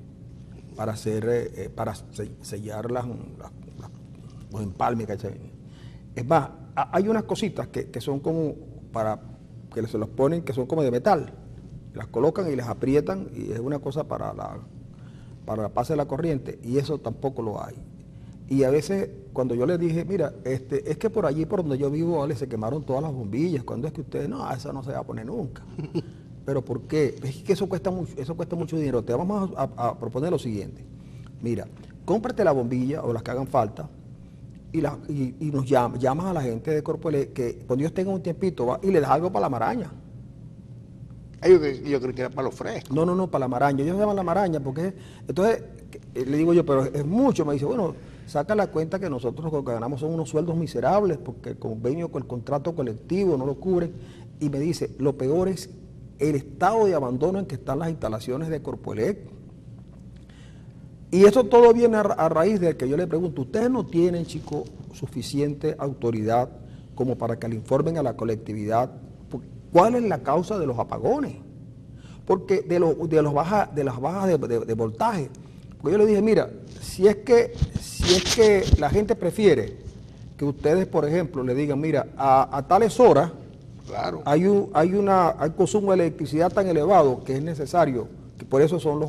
para sellar los empalmes, ¿cachai? Es más, hay unas cositas que son como que se los ponen, que son como de metal, las colocan y las aprietan, y es una cosa para la pase de la corriente, y eso tampoco lo hay. Y a veces, cuando yo les dije, mira, es que por allí, por donde yo vivo, vale, se quemaron todas las bombillas, cuando es que ustedes, no, eso no se va a poner nunca. ¿Pero por qué? Es que eso cuesta mucho dinero. Te vamos a proponer lo siguiente. Mira, cómprate la bombilla o las que hagan falta y nos llamas a la gente de Corpoelec, que cuando ellos tengan un tiempito va y le das algo para la maraña. Yo creo que era para los frescos. No, para la maraña. Ellos llaman la maraña porque... Entonces, le digo yo, pero es mucho. Me dice, bueno, saca la cuenta que nosotros lo que ganamos son unos sueldos miserables porque el convenio con el contrato colectivo no lo cubre. Y me dice, lo peor es el estado de abandono en que están las instalaciones de Corpoelec. Y eso todo viene a raíz de que yo le pregunto, ¿ustedes no tienen, chicos, suficiente autoridad como para que le informen a la colectividad cuál es la causa de los apagones? Porque de las bajas de voltaje. Porque yo le dije, mira, si es que la gente prefiere que ustedes, por ejemplo, le digan, mira, a tales horas, claro, hay consumo de electricidad tan elevado que es necesario, que por eso son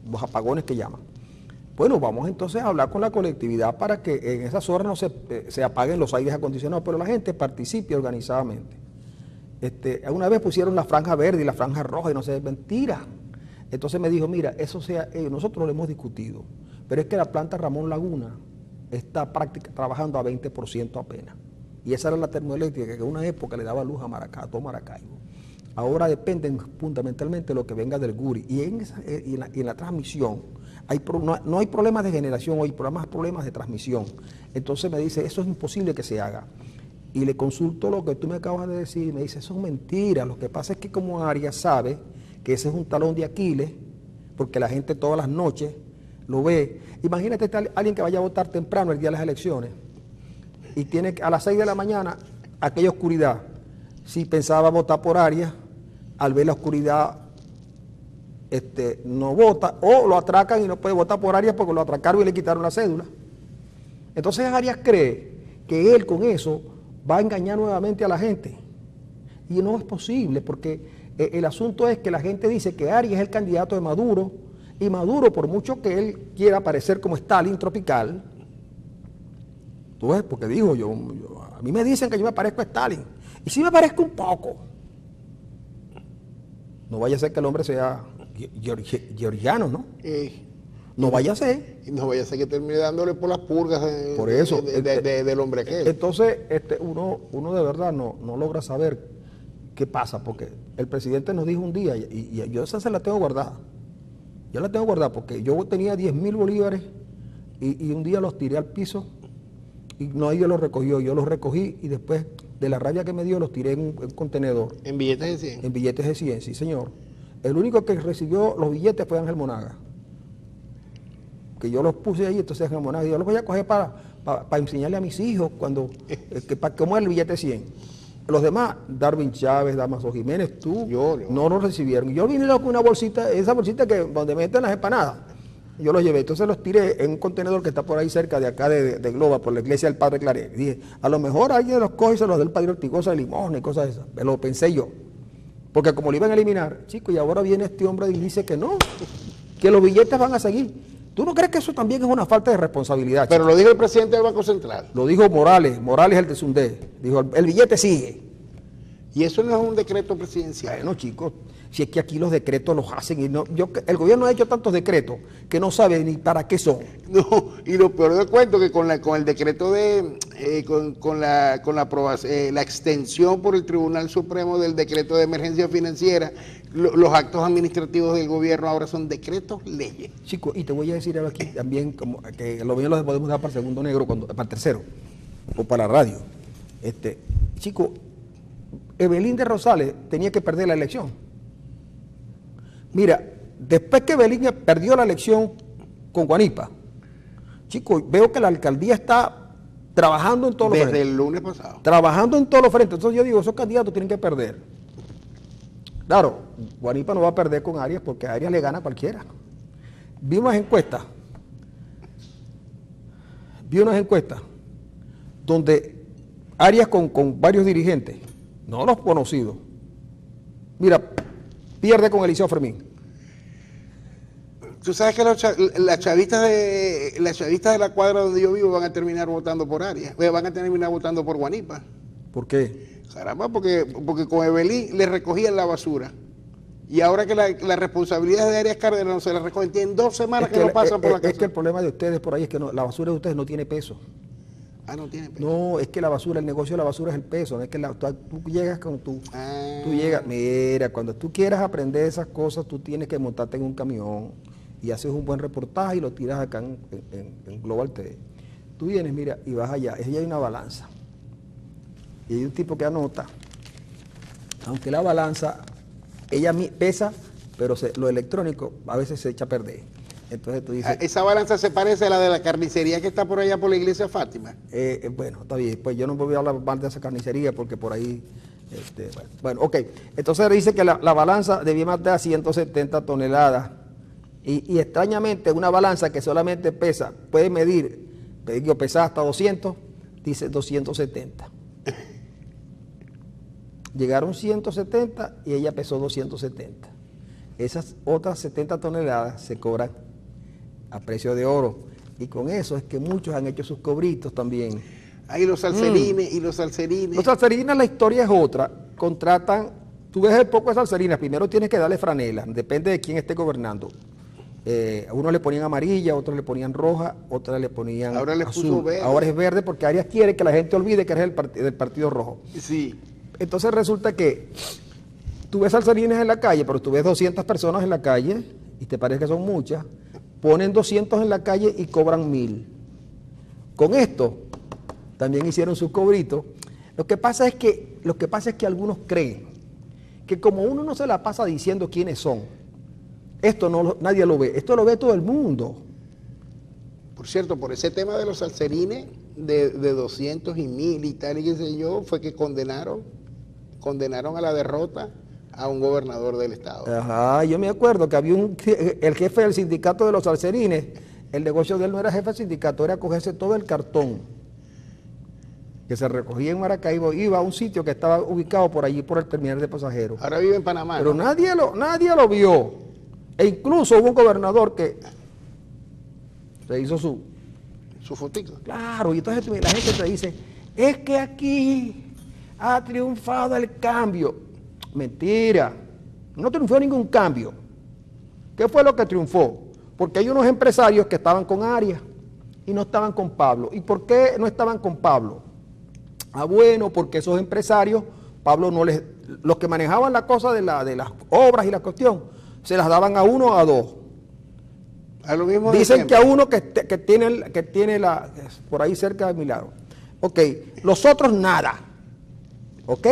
los apagones que llaman. Bueno, vamos entonces a hablar con la colectividad para que en esas horas no se apaguen los aires acondicionados, pero la gente participe organizadamente. Una vez pusieron la franja verde y la franja roja y no sé, mentira. Entonces me dijo, mira, nosotros lo hemos discutido, pero es que la planta Ramón Laguna está trabajando a 20% apenas. Y esa era la termoeléctrica que en una época le daba luz a todo Maracaibo. Ahora dependen fundamentalmente de lo que venga del Guri. Y en la transmisión no hay problemas de generación, hay problemas de transmisión. Entonces me dice, eso es imposible que se haga. Y le consulto lo que tú me acabas de decir y me dice, eso es mentira. Lo que pasa es que como Arias sabe que ese es un talón de Aquiles, porque la gente todas las noches lo ve. Imagínate alguien que vaya a votar temprano el día de las elecciones y tiene a las 6 de la mañana aquella oscuridad. Si pensaba votar por Arias, al ver la oscuridad no vota, o lo atracan y no puede votar por Arias porque lo atracaron y le quitaron la cédula. Entonces Arias cree que él con eso va a engañar nuevamente a la gente. Y no es posible, porque el asunto es que la gente dice que Arias es el candidato de Maduro, y Maduro, por mucho que él quiera parecer como Stalin tropical, tú ves, porque dijo a mí me dicen que yo me parezco a Stalin, y sí me parezco un poco, No vaya a ser que el hombre sea georgiano, ¿no? No vaya a ser. Y no vaya a ser que termine dándole por las purgas Por eso, del hombre aquel. Entonces, uno de verdad no logra saber qué pasa, porque el presidente nos dijo un día, y yo esa se la tengo guardada. Yo la tengo guardada porque yo tenía 10.000 bolívares y un día los tiré al piso y nadie los recogió. Yo los recogí y después de la rabia que me dio los tiré en un contenedor. ¿En billetes de 100? En billetes de 100, sí señor. El único que recibió los billetes fue Ángel Monaga. Que yo los puse ahí, entonces Ángel Monaga, yo los voy a coger para enseñarle a mis hijos para cómo es el billete 100. Los demás, Darwin Chávez, Damaso Jiménez, tú, no los recibieron. Yo vine con una bolsita, esa bolsita donde meten las empanadas. Yo los llevé, entonces los tiré en un contenedor que está por ahí cerca de acá de Globa, por la iglesia del Padre Claret. Dije, a lo mejor alguien los coge y se los da el Padre Ortigosa de limosna y cosas de esas. Me lo pensé yo. Porque como lo iban a eliminar, chico, y ahora viene este hombre y dice que no, que los billetes van a seguir. ¿Tú no crees que eso también es una falta de responsabilidad, chico? Pero lo dijo el presidente del Banco Central. Lo dijo Morales el de Sundé. Dijo, el billete sigue. Y eso no es un decreto presidencial. Bueno, chicos, si es que aquí los decretos los hacen y el gobierno ha hecho tantos decretos que no sabe ni para qué son. No, y lo peor del cuento que con el decreto con la extensión por el Tribunal Supremo del decreto de emergencia financiera, los actos administrativos del gobierno ahora son decretos leyes. Chicos, y te voy a decir algo aquí también, como que lo mío lo podemos dar para el segundo negro, para el tercero, o para la radio. Chicos, Evelyn de Rosales tenía que perder la elección. Mira, después que Evelyn perdió la elección con Guanipa, chicos, veo que la alcaldía está trabajando en todos los frentes. Desde el lunes pasado. Trabajando en todos los frentes. Entonces yo digo, esos candidatos tienen que perder. Claro, Guanipa no va a perder con Arias porque Arias le gana a cualquiera. Vi unas encuestas donde Arias con varios dirigentes, no los conocidos, mira, pierde con Eliseo Fermín. Tú sabes que las chavistas de la cuadra donde yo vivo van a terminar votando por Arias, van a terminar votando por Guanipa. ¿Por qué? Caramba, porque con Evelyn le recogían la basura. Y ahora que la responsabilidad de Arias Cárdenas no se la recogen, tienen 2 semanas que no pasan por la casa. Es que el problema de ustedes por ahí es que la basura de ustedes no tiene peso. Ah, no tiene peso. No, es que la basura, el negocio de la basura es el peso. No es que tú llegas con tú llegas, mira, cuando tú quieras aprender esas cosas, tú tienes que montarte en un camión y haces un buen reportaje y lo tiras acá en Global TV. Tú vienes, mira, y vas allá. Allá hay una balanza. Y hay un tipo que anota, aunque la balanza, ella pesa, pero lo electrónico a veces se echa a perder. Entonces tú dices... Esa balanza se parece a la de la carnicería que está por allá por la iglesia Fátima. Bueno, está bien, pues yo no voy a hablar más de esa carnicería porque por ahí... Bueno, ok. Entonces dice que la balanza debía matar 170 toneladas. Y extrañamente una balanza que solamente puede medir, pesar hasta 200, dice 270. Llegaron 170 y ella pesó 270. Esas otras 70 toneladas se cobran a precio de oro. Y con eso es que muchos han hecho sus cobritos también. Ahí los salserines y los salserines. Los salserines, la historia es otra. Contratan, tú ves el poco de salserinas, primero tienes que darle franela, depende de quién esté gobernando. A unos le ponían amarilla, a otros le ponían roja, otras le ponían azul. Verde. Ahora es verde porque Arias quiere que la gente olvide que eres del partido rojo. Sí. Entonces resulta que tú ves salserines en la calle, pero tú ves 200 personas en la calle y te parece que son muchas, ponen 200 en la calle y cobran 1000. Con esto también hicieron sus cobritos. Lo que pasa es que algunos creen que como uno no se la pasa diciendo quiénes son, esto nadie lo ve, esto lo ve todo el mundo. Por cierto, por ese tema de los salserines de 200 y 1000 y tal y qué sé yo, fue que condenaron a la derrota a un gobernador del estado. Ajá, yo me acuerdo que había el jefe del sindicato de los salserines, el negocio de él no era jefe del sindicato, era cogerse todo el cartón que se recogía en Maracaibo, iba a un sitio que estaba ubicado por allí por el terminal de pasajeros. Ahora vive en Panamá. Pero ¿no? nadie lo vio. E incluso hubo un gobernador que se hizo su fotico. Claro, y entonces la gente te dice, es que aquí ha triunfado el cambio. Mentira. No triunfó ningún cambio. ¿Qué fue lo que triunfó? Porque hay unos empresarios que estaban con Arias y no estaban con Pablo. ¿Y por qué no estaban con Pablo? Ah, bueno, porque esos empresarios, Pablo no les... Los que manejaban la cosa de las obras y la cuestión, se las daban a uno o a dos. A lo mismo Dicen que a uno que tiene la... por ahí cerca de Milagro. Ok, los otros nada. Ok,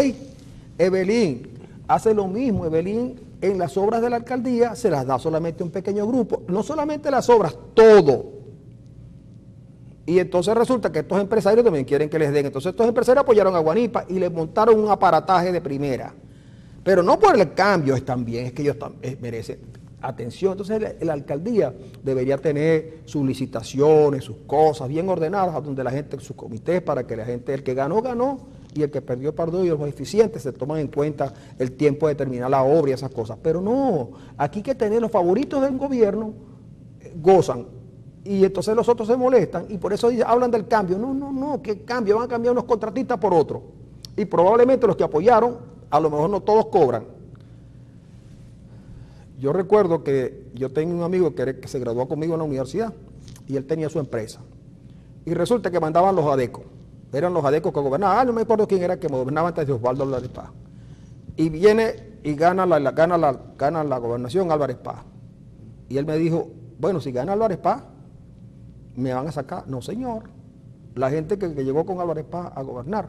Evelyn hace lo mismo. Evelyn en las obras de la alcaldía se las da solamente a un pequeño grupo. No solamente las obras, todo. Y entonces resulta que estos empresarios también quieren que les den. Entonces estos empresarios apoyaron a Guanipa y le montaron un aparataje de primera. Pero no por el cambio, es también, es que ellos merecen atención. Entonces la alcaldía debería tener sus licitaciones, sus cosas bien ordenadas, donde la gente, sus comités, para que la gente, el que ganó, ganó, y el que perdió, perdió, y los eficientes se toman en cuenta el tiempo de terminar la obra y esas cosas. Pero no, aquí hay que tener los favoritos del gobierno, gozan. Y entonces los otros se molestan y por eso hablan del cambio. No, ¿qué cambio? Van a cambiar unos contratistas por otros. Y probablemente los que apoyaron, a lo mejor no todos cobran. Yo recuerdo que yo tengo un amigo que se graduó conmigo en la universidad y él tenía su empresa. Y resulta que mandaban los adecos. Eran los adecos que gobernaban. No me acuerdo quién era que gobernaba antes de Osvaldo Álvarez Paz. Y viene y gana la gobernación Álvarez Paz. Y él me dijo, bueno, si gana Álvarez Paz, ¿me van a sacar? No, señor. La gente que llegó con Álvarez Paz a gobernar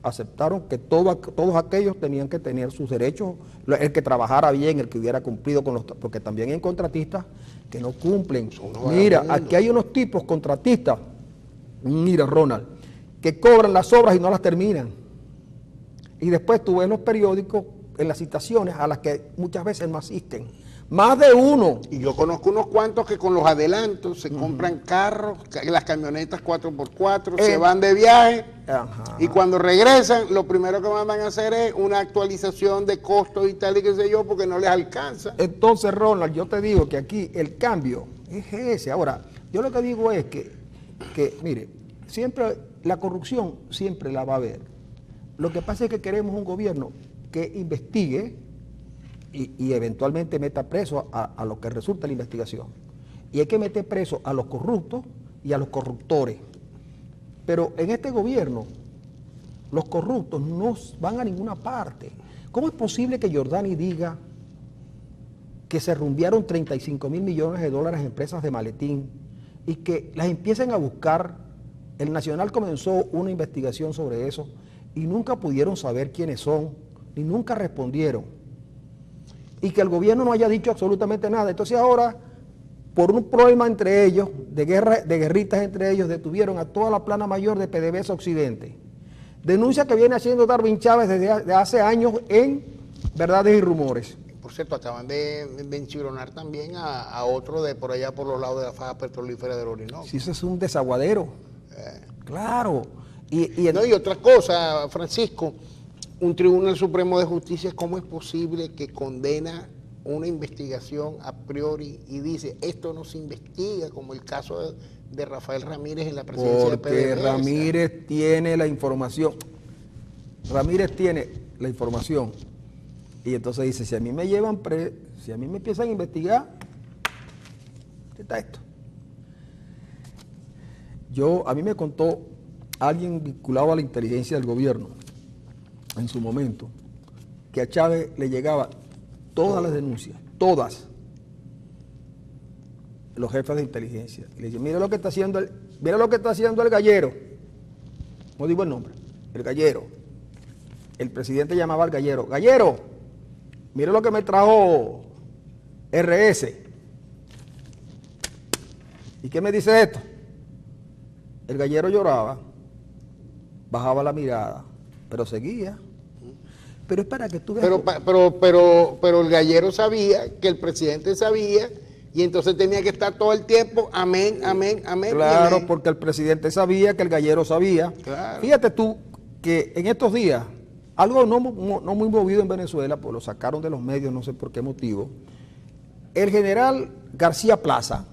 aceptaron que todos aquellos tenían que tener sus derechos, el que trabajara bien, el que hubiera cumplido con los... Porque también hay contratistas que no cumplen. Mira, aquí hay unos tipos contratistas, mira, Ronald, que cobran las obras y no las terminan. Y después tú ves los periódicos en las citaciones a las que muchas veces no asisten. Más de uno. Y yo conozco unos cuantos que con los adelantos se compran carros, las camionetas 4x4, se van de viaje y cuando regresan lo primero que mandan a hacer es una actualización de costos y tal y qué sé yo porque no les alcanza. Entonces, Ronald, yo te digo que aquí el cambio es ese. Ahora, yo lo que digo es que mire, siempre la corrupción siempre la va a haber. Lo que pasa es que queremos un gobierno que investigue y eventualmente meta preso a lo que resulta la investigación. Y hay que meter preso a los corruptos y a los corruptores. Pero en este gobierno, los corruptos no van a ninguna parte. ¿Cómo es posible que Giordani diga que se rumbearon 35 mil millones de dólares en empresas de maletín y que las empiecen a buscar? El Nacional comenzó una investigación sobre eso y nunca pudieron saber quiénes son, ni nunca respondieron. Y que el gobierno no haya dicho absolutamente nada. Entonces ahora, por un problema entre ellos, de guerritas entre ellos, detuvieron a toda la plana mayor de PDVSA Occidente. Denuncia que viene haciendo Darwin Chávez desde hace años en Verdades y Rumores. Por cierto, acaban de enchibronar también a otro de por allá por los lados de la faja petrolífera del Orinoco. Sí, eso es un desaguadero. Claro. Y otra cosa, Francisco, un Tribunal Supremo de Justicia, ¿cómo es posible que condena una investigación a priori y dice, esto no se investiga, como el caso de Rafael Ramírez en la presidencia de PDVSA? Porque Ramírez tiene la información. Ramírez tiene la información. Y entonces dice, si a mí me llevan si a mí me empiezan a investigar, ¿qué está esto? A mí me contó alguien vinculado a la inteligencia del gobierno, en su momento, que a Chávez le llegaba todas las denuncias, todas, los jefes de inteligencia. Y le dicen, mira lo que está haciendo el gallero. No digo el nombre, el gallero. El presidente llamaba al gallero, gallero, mira lo que me trajo RS. ¿Y qué me dice esto? El gallero lloraba, bajaba la mirada, pero seguía. Pero es para que tú veas. Pero el gallero sabía que el presidente sabía y entonces tenía que estar todo el tiempo, amén, amén, amén. Claro, amén. porque el presidente sabía que el gallero sabía. Claro. Fíjate tú que en estos días, algo no muy movido en Venezuela, pues lo sacaron de los medios, no sé por qué motivo, el general García Plaza,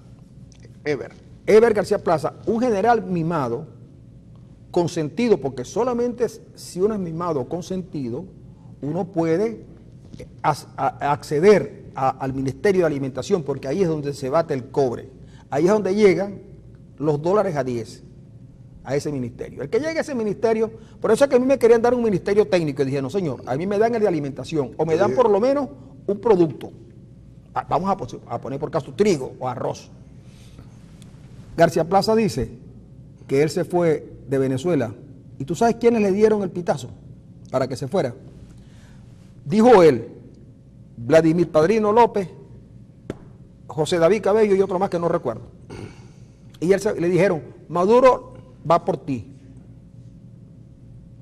Eber García Plaza, un general mimado, consentido, porque solamente si uno es mimado o consentido, uno puede acceder al Ministerio de Alimentación, porque ahí es donde se bate el cobre. Ahí es donde llegan los dólares a 10, a ese ministerio. El que llegue a ese ministerio, por eso es que a mí me querían dar un ministerio técnico, y dije, no señor, a mí me dan el de alimentación, o me dan por lo menos un producto. Vamos a poner por caso trigo o arroz. García Plaza dice que él se fue de Venezuela, y tú sabes quiénes le dieron el pitazo para que se fuera. Dijo él, Vladimir Padrino López, José David Cabello y otro más que no recuerdo. Y le dijeron, Maduro va por ti.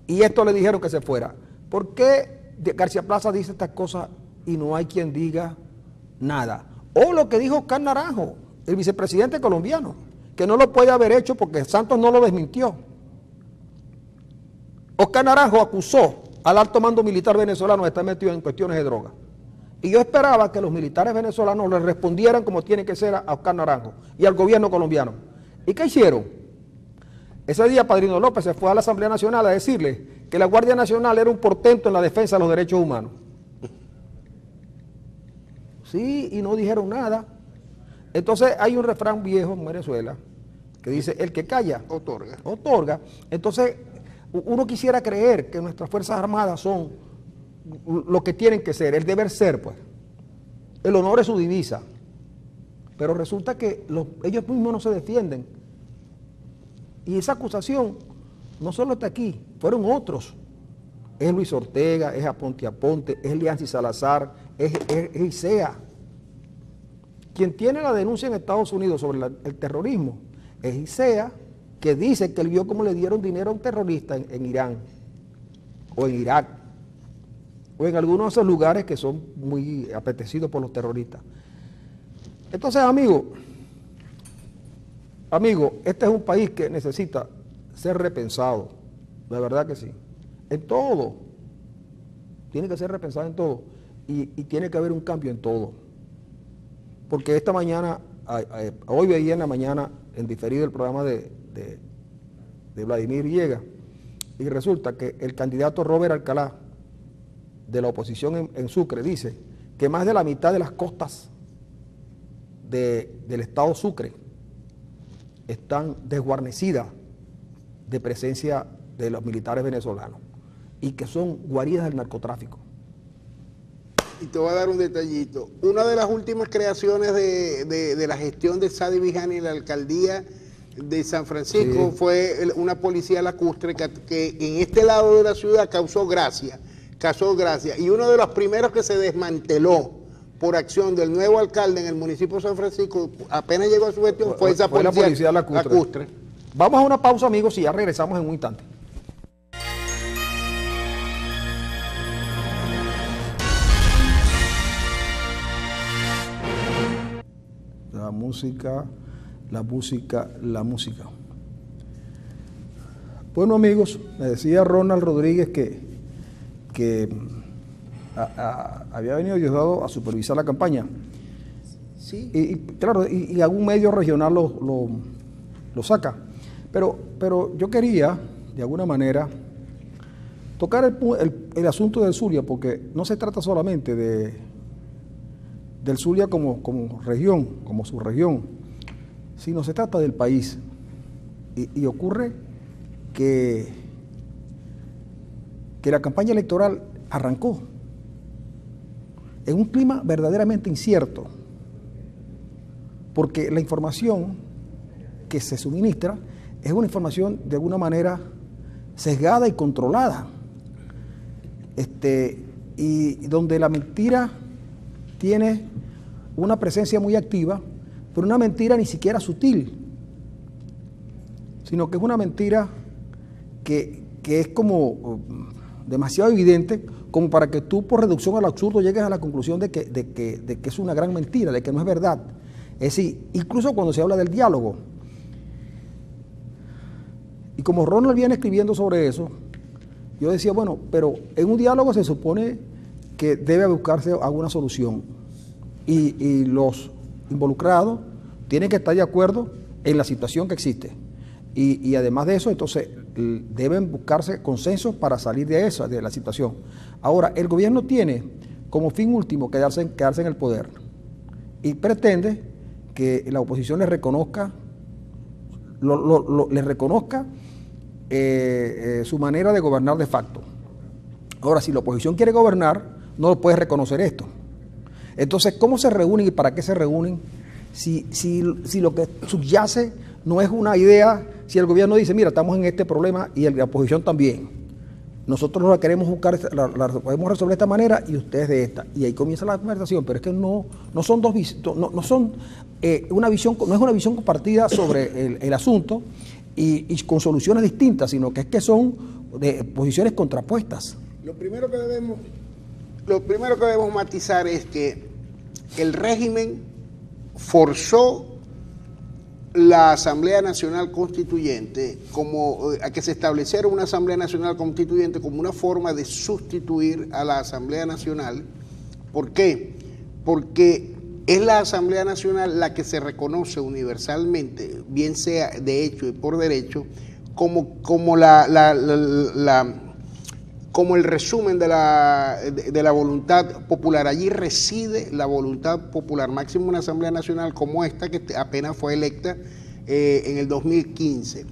Y esto le dijeron que se fuera. ¿Por qué García Plaza dice estas cosas y no hay quien diga nada? O lo que dijo Oscar Naranjo, el vicepresidente colombiano, que no lo puede haber hecho porque Santos no lo desmintió. Oscar Naranjo acusó al alto mando militar venezolano de estar metido en cuestiones de droga. Y yo esperaba que los militares venezolanos le respondieran como tiene que ser a Oscar Naranjo y al gobierno colombiano. ¿Y qué hicieron? Ese día Padrino López se fue a la Asamblea Nacional a decirle que la Guardia Nacional era un portento en la defensa de los derechos humanos. Sí, y no dijeron nada. Entonces hay un refrán viejo en Venezuela que dice, el que calla, otorga. Otorga. Entonces uno quisiera creer que nuestras Fuerzas Armadas son lo que tienen que ser, el deber ser, pues. El honor es su divisa. Pero resulta que ellos mismos no se defienden. Y esa acusación no solo está aquí, fueron otros. Es Luis Ortega, es Aponte Aponte, es Lianzi Salazar, es ICEA. Quien tiene la denuncia en Estados Unidos sobre el terrorismo es ICEA, que dice que él vio cómo le dieron dinero a un terrorista en Irán, o en Irak, o en algunos de esos lugares que son muy apetecidos por los terroristas. Entonces, amigo, este es un país que necesita ser repensado, de verdad que sí, en todo, tiene que ser repensado en todo, y tiene que haber un cambio en todo, porque esta mañana, hoy veía en la mañana, en diferido el programa de Vladimir Villegas, y resulta que el candidato Robert Alcalá, de la oposición en Sucre, dice que más de la mitad de las costas del estado Sucre están desguarnecidas de presencia de los militares venezolanos y que son guaridas del narcotráfico. Y te voy a dar un detallito. Una de las últimas creaciones de la gestión de Sadi Bijani en la alcaldía de San Francisco fue una policía lacustre que en este lado de la ciudad causó gracia. Y uno de los primeros que se desmanteló por acción del nuevo alcalde en el municipio de San Francisco, apenas llegó a su gestión, fue esa policía lacustre. Vamos a una pausa, amigos, y ya regresamos en un instante. La música. Bueno, amigos, me decía Ronald Rodríguez que había venido Diosdado a supervisar la campaña. Sí. Y claro, y algún medio regional lo saca. Pero yo quería, de alguna manera, tocar el asunto del Zulia, porque no se trata solamente del Zulia como región, como subregión, sino se trata del país. Y ocurre que la campaña electoral arrancó en un clima verdaderamente incierto, porque la información que se suministra es una información de alguna manera sesgada y controlada, y donde la mentira tiene una presencia muy activa, pero una mentira ni siquiera sutil, sino que es una mentira que es como demasiado evidente como para que tú, por reducción al absurdo, llegues a la conclusión de que es una gran mentira, de que no es verdad. Es decir, incluso cuando se habla del diálogo. Y como Ronald viene escribiendo sobre eso, yo decía, bueno, pero en un diálogo se supone que debe buscarse alguna solución. Y los involucrados tienen que estar de acuerdo en la situación que existe. Y además de eso, entonces, deben buscarse consensos para salir de esa, de la situación. Ahora, el gobierno tiene como fin último quedarse en el poder y pretende que la oposición les reconozca su manera de gobernar de facto. Ahora, si la oposición quiere gobernar, no puede reconocer esto. Entonces, ¿cómo se reúnen y para qué se reúnen? Si lo que subyace no es una idea, si el gobierno dice, mira, estamos en este problema y la oposición también. Nosotros la queremos buscar, la podemos resolver de esta manera y ustedes de esta. Y ahí comienza la conversación, pero es que no son una visión, no es una visión compartida sobre el asunto y con soluciones distintas, sino que es que son de posiciones contrapuestas. Lo primero que debemos matizar es que el régimen forzó la Asamblea Nacional Constituyente a que se estableciera una Asamblea Nacional Constituyente como una forma de sustituir a la Asamblea Nacional. ¿Por qué? Porque es la Asamblea Nacional la que se reconoce universalmente, bien sea de hecho y por derecho, como el resumen de la voluntad popular. Allí reside la voluntad popular, máximo una Asamblea Nacional como esta, que apenas fue electa en el 2015.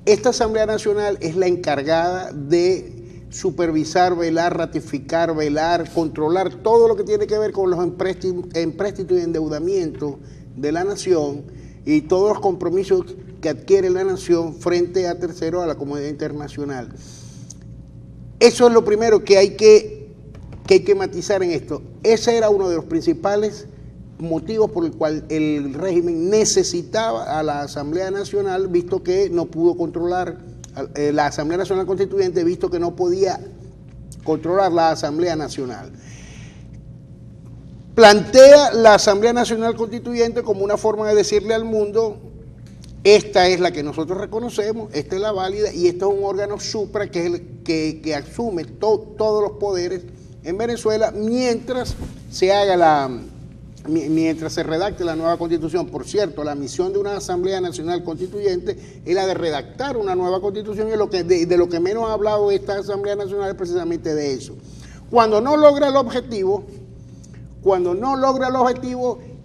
Esta Asamblea Nacional es la encargada de supervisar, velar, ratificar, controlar todo lo que tiene que ver con los empréstitos y endeudamientos de la nación y todos los compromisos que adquiere la nación frente a terceros, a la comunidad internacional. Eso es lo primero que hay que matizar en esto. Ese era uno de los principales motivos por el cual el régimen necesitaba a la Asamblea Nacional, visto que no pudo controlar la Asamblea Nacional Constituyente, visto que no podía controlar la Asamblea Nacional. Plantea la Asamblea Nacional Constituyente como una forma de decirle al mundo: esta es la que nosotros reconocemos, esta es la válida y este es un órgano supra que es el que asume todos los poderes en Venezuela mientras se redacte la nueva Constitución. Por cierto, la misión de una Asamblea Nacional Constituyente es la de redactar una nueva Constitución, y de lo que menos ha hablado esta Asamblea Nacional es precisamente de eso. Cuando no logra el objetivo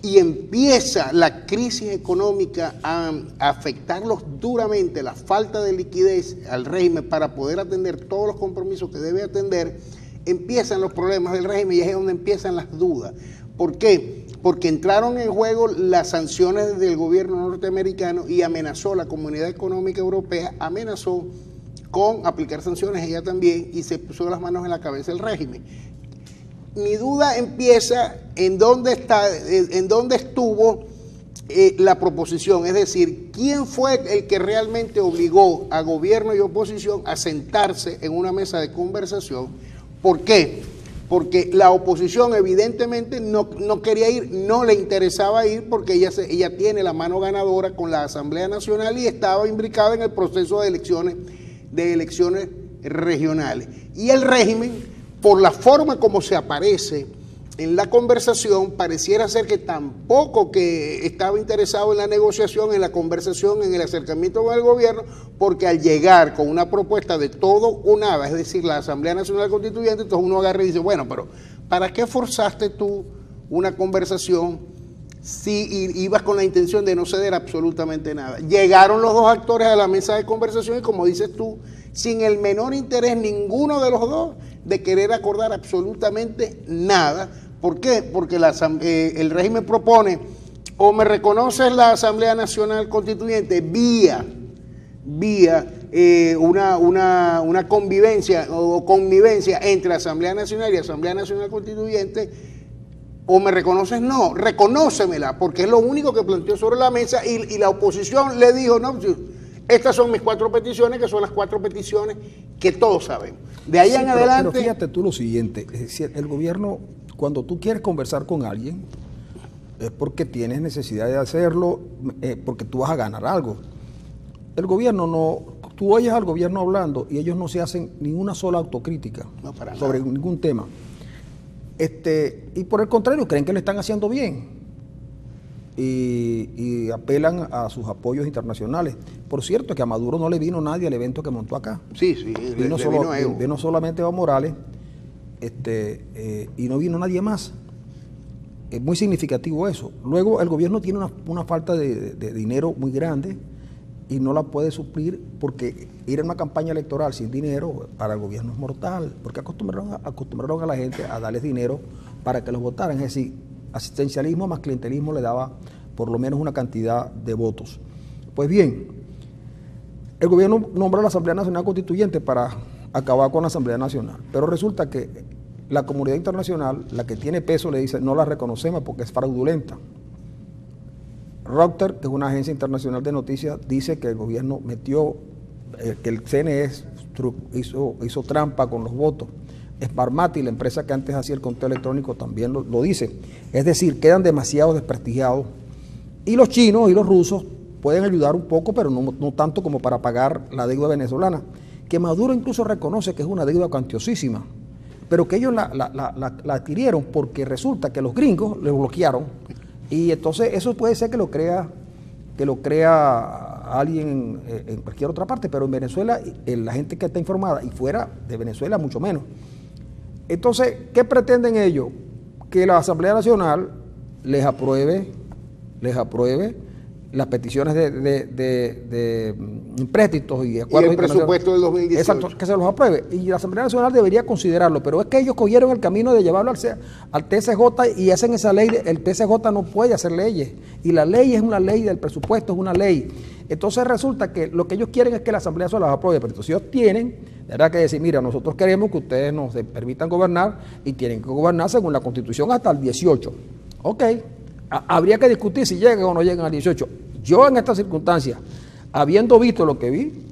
y empieza la crisis económica a afectarlos duramente, la falta de liquidez al régimen para poder atender todos los compromisos que debe atender, empiezan los problemas del régimen y es donde empiezan las dudas. ¿Por qué? Porque entraron en juego las sanciones del gobierno norteamericano y amenazó la Comunidad Económica Europea, amenazó con aplicar sanciones ella también, y se puso las manos en la cabeza el régimen. Mi duda empieza en dónde estuvo la proposición, es decir, quién fue el que realmente obligó a gobierno y oposición a sentarse en una mesa de conversación. ¿Por qué? Porque la oposición evidentemente no quería ir, no le interesaba ir, porque ella tiene la mano ganadora con la Asamblea Nacional y estaba imbricada en el proceso de elecciones regionales. Y el régimen, por la forma como se aparece en la conversación, pareciera ser que tampoco que estaba interesado en la negociación, en la conversación, en el acercamiento con el gobierno, porque al llegar con una propuesta de todo o nada, es decir, la Asamblea Nacional Constituyente, entonces uno agarra y dice, bueno, pero ¿para qué forzaste tú una conversación si ibas con la intención de no ceder absolutamente nada? Llegaron los dos actores a la mesa de conversación y, como dices tú, sin el menor interés ninguno de los dos de querer acordar absolutamente nada. ¿Por qué? Porque el régimen propone: o me reconoces la Asamblea Nacional Constituyente vía una convivencia o connivencia entre Asamblea Nacional y Asamblea Nacional Constituyente, o me reconoces, no, reconócemela, porque es lo único que planteó sobre la mesa, y la oposición le dijo, no, estas son mis 4 peticiones, que son las 4 peticiones que todos sabemos. De ahí en adelante... Pero fíjate tú lo siguiente, es decir, el gobierno, cuando tú quieres conversar con alguien, es porque tienes necesidad de hacerlo, porque tú vas a ganar algo. El gobierno no, tú oyes al gobierno hablando y ellos no se hacen ninguna sola autocrítica sobre ningún tema. Y por el contrario, creen que lo están haciendo bien y apelan a sus apoyos internacionales. Por cierto, que a Maduro no le vino nadie al evento que montó acá. Sí, vino solamente Evo Morales, y no vino nadie más. Es muy significativo eso. Luego el gobierno tiene una falta de dinero muy grande y no la puede suplir, porque ir a una campaña electoral sin dinero para el gobierno es mortal, porque acostumbraron a la gente a darles dinero para que los votaran. Es decir, asistencialismo más clientelismo le daba por lo menos una cantidad de votos. Pues bien, el gobierno nombró a la Asamblea Nacional Constituyente para acabar con la Asamblea Nacional, pero resulta que la comunidad internacional, la que tiene peso, le dice: no la reconocemos porque es fraudulenta. Reuters, que es una agencia internacional de noticias, dice que el gobierno metió, que el CNE hizo trampa con los votos. Smartmatic, la empresa que antes hacía el conteo electrónico, también lo dice. Es decir, quedan demasiado desprestigiados. Y los chinos y los rusos pueden ayudar un poco, pero no tanto como para pagar la deuda venezolana, que Maduro incluso reconoce que es una deuda cuantiosísima, pero que ellos la adquirieron porque resulta que los gringos les bloquearon. Y entonces eso puede ser que lo crea alguien en cualquier otra parte, pero en Venezuela la gente que está informada, y fuera de Venezuela mucho menos. Entonces, ¿qué pretenden ellos? Que la Asamblea Nacional les apruebe las peticiones de empréstitos y acuerdos. Y el presupuesto del 2018. Exacto, que se los apruebe. Y la Asamblea Nacional debería considerarlo, pero es que ellos cogieron el camino de llevarlo al TSJ y hacen esa ley. El TSJ no puede hacer leyes, y la ley es una ley, del presupuesto es una ley. Entonces resulta que lo que ellos quieren es que la Asamblea se las apruebe, pero entonces ellos tienen, ¿verdad?, que decir: mira, nosotros queremos que ustedes nos permitan gobernar, y tienen que gobernar según la Constitución hasta el 18. Ok. Habría que discutir si llegan o no llegan al 18. Yo, en estas circunstancias, habiendo visto lo que vi,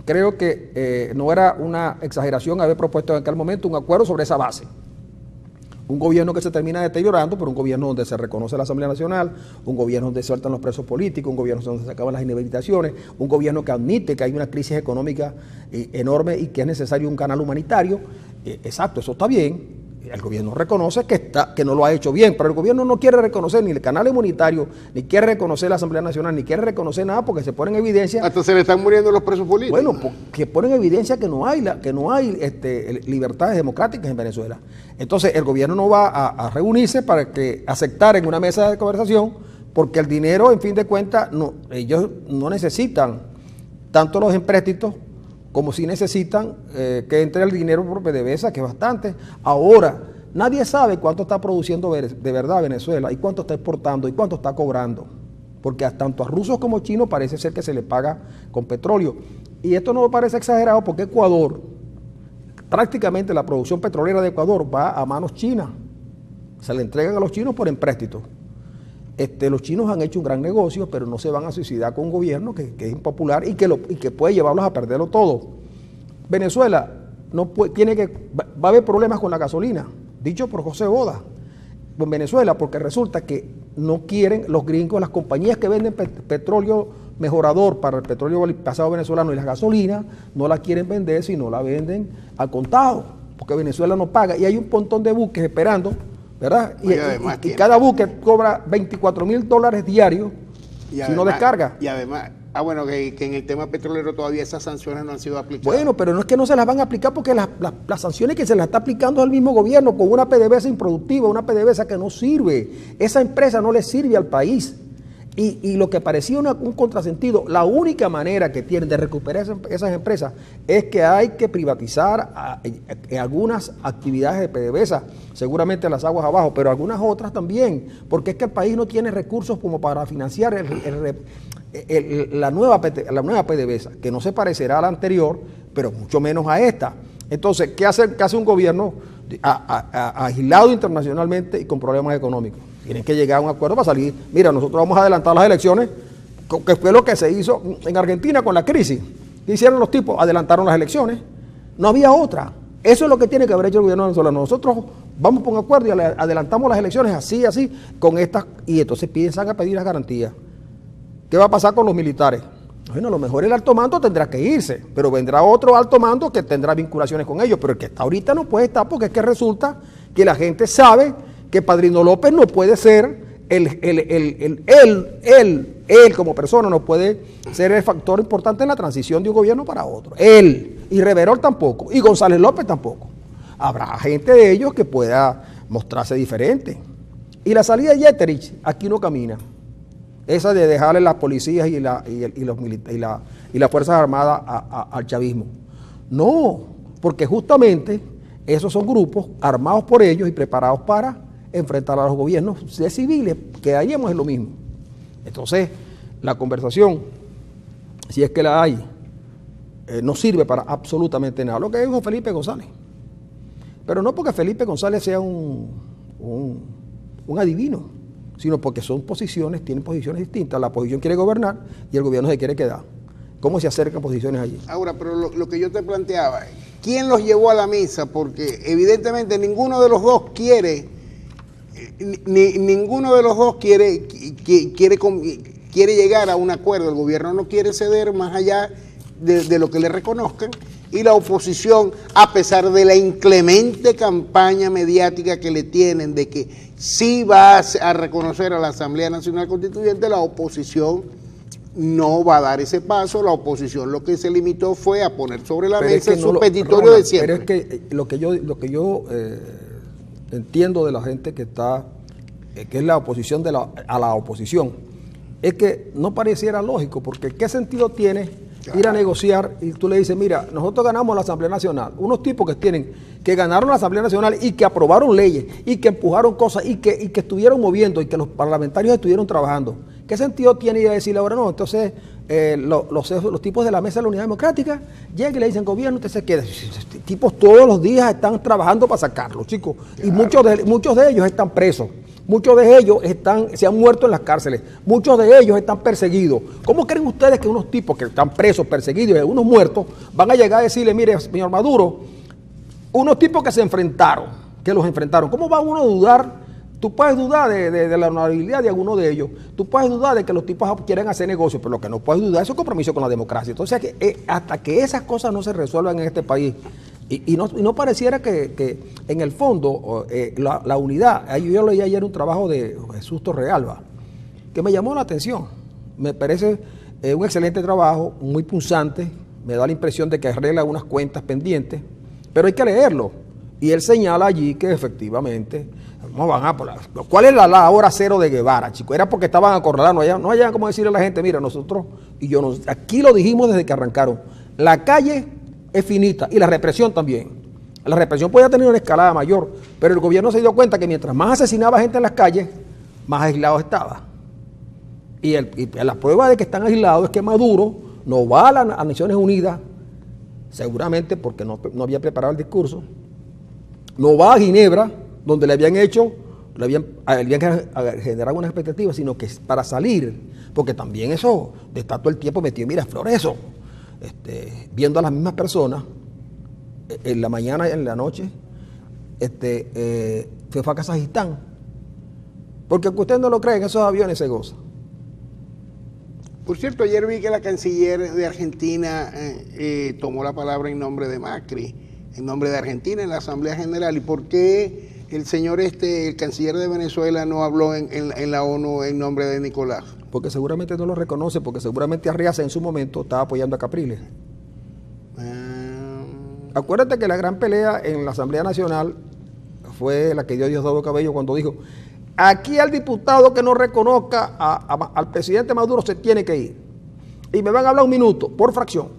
creo que no era una exageración haber propuesto en aquel momento un acuerdo sobre esa base. Un gobierno que se termina deteriorando, pero un gobierno donde se reconoce la Asamblea Nacional, un gobierno donde sueltan los presos políticos, un gobierno donde se acaban las inhabilitaciones, un gobierno que admite que hay una crisis económica enorme y que es necesario un canal humanitario. Exacto, eso está bien. El gobierno reconoce que no lo ha hecho bien, pero el gobierno no quiere reconocer ni el canal inmunitario, ni quiere reconocer la Asamblea Nacional, ni quiere reconocer nada, porque se pone en evidencia. Hasta se le están muriendo los presos políticos. Bueno, porque ponen en evidencia que no hay libertades democráticas en Venezuela. Entonces el gobierno no va a reunirse para aceptar en una mesa de conversación, porque el dinero, en fin de cuentas, ellos no necesitan tanto los empréstitos como si necesitan que entre el dinero por PDVSA, que es bastante. Ahora, nadie sabe cuánto está produciendo de verdad Venezuela, y cuánto está exportando, y cuánto está cobrando, porque tanto a rusos como chinos parece ser que se le paga con petróleo. Y esto no me parece exagerado, porque Ecuador, prácticamente la producción petrolera de Ecuador va a manos chinas, se le entregan a los chinos por empréstito. Los chinos han hecho un gran negocio, pero no se van a suicidar con un gobierno que es impopular y que puede llevarlos a perderlo todo. Venezuela va a haber problemas con la gasolina, dicho por José Boda, en Venezuela, porque resulta que no quieren los gringos, las compañías que venden petróleo mejorador para el petróleo pasado venezolano y la gasolina, no la quieren vender, sino la venden al contado, porque Venezuela no paga, y hay un montón de buques esperando, ¿verdad? Y cada buque cobra $24,000 diarios si no descarga. Y además, bueno, que en el tema petrolero todavía esas sanciones no han sido aplicadas. Bueno, pero no es que no se las van a aplicar, porque las sanciones que se las está aplicando al mismo gobierno, con una PDVSA improductiva, una PDVSA que no sirve. Esa empresa no le sirve al país. Y lo que parecía un contrasentido, la única manera que tienen de recuperar esas empresas es que hay que privatizar algunas actividades de PDVSA, seguramente las aguas abajo, pero algunas otras también, porque es que el país no tiene recursos como para financiar la nueva PDVSA, que no se parecerá a la anterior, pero mucho menos a esta. Entonces, ¿qué hace un gobierno aislado internacionalmente y con problemas económicos? Tienen que llegar a un acuerdo para salir. Mira, nosotros vamos a adelantar las elecciones, que fue lo que se hizo en Argentina con la crisis. ¿Qué hicieron los tipos? Adelantaron las elecciones. No había otra. Eso es lo que tiene que haber hecho el gobierno venezolano. Nosotros vamos por un acuerdo y adelantamos las elecciones así, con estas, y entonces empiezan a pedir las garantías. ¿Qué va a pasar con los militares? Bueno, a lo mejor el alto mando tendrá que irse, pero vendrá otro alto mando que tendrá vinculaciones con ellos, pero el que está ahorita no puede estar, porque es que resulta que la gente sabe que Padrino López no puede ser él como persona no puede ser el factor importante en la transición de un gobierno para otro. Él, y Reverol tampoco, y González López tampoco. habrá gente de ellos que pueda mostrarse diferente. Y la salida de Yeterich aquí no camina. Esa de dejarle las policías y las Fuerzas Armadas al chavismo. No, porque justamente esos son grupos armados por ellos y preparados para enfrentar a los gobiernos de civiles, quedaríamos en lo mismo. Entonces, la conversación, si es que la hay, no sirve para absolutamente nada. Lo que dijo Felipe González. Pero no porque Felipe González sea un adivino, sino porque son posiciones, tienen posiciones distintas. La oposición quiere gobernar y el gobierno se quiere quedar. ¿Cómo se acercan posiciones allí? Ahora, pero lo que yo te planteaba, ¿quién los llevó a la mesa? Porque evidentemente ninguno de los dos quiere, quiere llegar a un acuerdo. El gobierno no quiere ceder más allá de lo que le reconozcan, y la oposición, a pesar de la inclemente campaña mediática que le tienen de que sí va a reconocer a la Asamblea Nacional Constituyente, la oposición no va a dar ese paso. La oposición lo que se limitó fue a poner sobre la mesa su petitorio de siempre. Pero es que lo que yo entiendo de la gente que está, que es la oposición a la oposición, es que no pareciera lógico, porque ¿qué sentido tiene ir a negociar y tú le dices, mira, nosotros ganamos la Asamblea Nacional? Unos tipos que ganaron la Asamblea Nacional y que aprobaron leyes y que empujaron cosas y que estuvieron moviendo y que los parlamentarios estuvieron trabajando. ¿Qué sentido tiene ir a decirle ahora no? Entonces los tipos de la Mesa de la Unidad Democrática llegan y le dicen, gobierno, usted se queda. Tipos todos los días están trabajando para sacarlos, chicos. Claro. Y muchos de ellos están presos. Muchos de ellos se han muerto en las cárceles. Muchos de ellos están perseguidos. ¿Cómo creen ustedes que unos tipos que están presos, perseguidos y unos muertos van a llegar a decirle, mire, señor Maduro, unos tipos que los enfrentaron, ¿cómo va uno a dudar? Tú puedes dudar de la honorabilidad de alguno de ellos. Tú puedes dudar de que los tipos quieren hacer negocios, pero lo que no puedes dudar es su compromiso con la democracia. Entonces, hasta que esas cosas no se resuelvan en este país, y no pareciera que en el fondo la unidad. Yo leí ayer un trabajo de Jesús Torrealba que me llamó la atención. Me parece un excelente trabajo, muy punzante. Me da la impresión de que arregla unas cuentas pendientes, pero hay que leerlo. Y él señala allí que efectivamente, ¿cuál es la hora cero de Guevara, chicos? Era porque estaban acorralados, no hayan como decirle a la gente, mira, nosotros, aquí lo dijimos desde que arrancaron, la calle es finita y la represión también. La represión podía tener una escalada mayor, pero el gobierno se dio cuenta que mientras más asesinaba gente en las calles, más aislado estaba. Y la prueba de que están aislados es que Maduro no va a las Naciones Unidas, seguramente porque no había preparado el discurso, no va a Ginebra, donde le habían generado unas expectativas, sino que para salir, porque también eso está todo el tiempo metido, mira, Floreso, viendo a las mismas personas, en la mañana y en la noche, fue a Kazajistán, porque aunque usted no lo cree, en esos aviones se goza. Por cierto, ayer vi que la canciller de Argentina tomó la palabra en nombre de Macri, en nombre de Argentina en la Asamblea General. ¿Y por qué el señor el canciller de Venezuela no habló en la ONU en nombre de Nicolás? Porque seguramente no lo reconoce, porque seguramente Arriaza en su momento estaba apoyando a Capriles. Acuérdate que la gran pelea en la Asamblea Nacional fue la que dio Diosdado Cabello cuando dijo, aquí al diputado que no reconozca al presidente Maduro se tiene que ir. Y me van a hablar un minuto por fracción.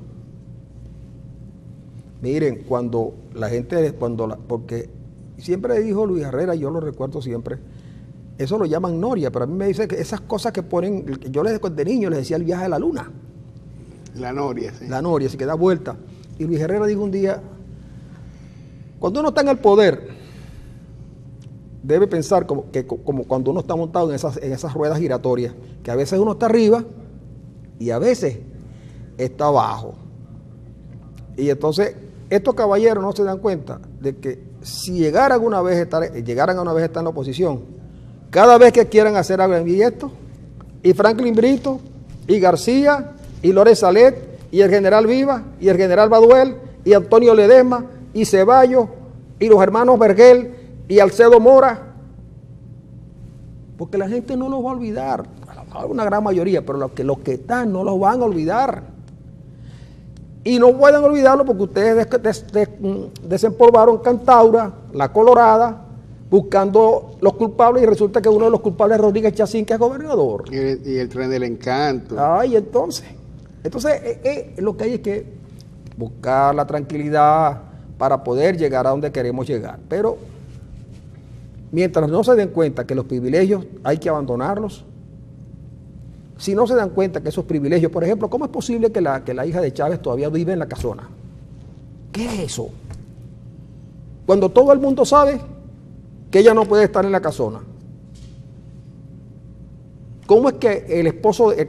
Miren, cuando la gente, porque siempre dijo Luis Herrera, yo lo recuerdo siempre, eso lo llaman noria, pero a mí me dice que esas cosas que ponen, yo de niño les decía el viaje a la luna. La noria, sí. La noria, si que da vuelta. Y Luis Herrera dijo un día, cuando uno está en el poder, debe pensar como cuando uno está montado en esas ruedas giratorias, que a veces uno está arriba y a veces está abajo. Y entonces, estos caballeros no se dan cuenta de que si llegaran a una vez a estar en la oposición, cada vez que quieran hacer algo en esto, y Franklin Brito, y García, y Lórez Salet, y el general Viva, y el general Baduel, y Antonio Ledesma, y Ceballos, y los hermanos Vergel, y Alcedo Mora, porque la gente no los va a olvidar, una gran mayoría, pero los que están no los van a olvidar. Y no pueden olvidarlo porque ustedes desempolvaron Cantaura, La Colorada, buscando los culpables, y resulta que uno de los culpables es Rodríguez Chacín, que es gobernador. Y el Tren del Encanto. Ay, entonces lo que hay es que buscar la tranquilidad para poder llegar a donde queremos llegar. Pero mientras no se den cuenta que los privilegios hay que abandonarlos, si no se dan cuenta que esos privilegios, por ejemplo, ¿cómo es posible que la hija de Chávez todavía vive en la casona? ¿Qué es eso? Cuando todo el mundo sabe que ella no puede estar en la casona. ¿Cómo es que el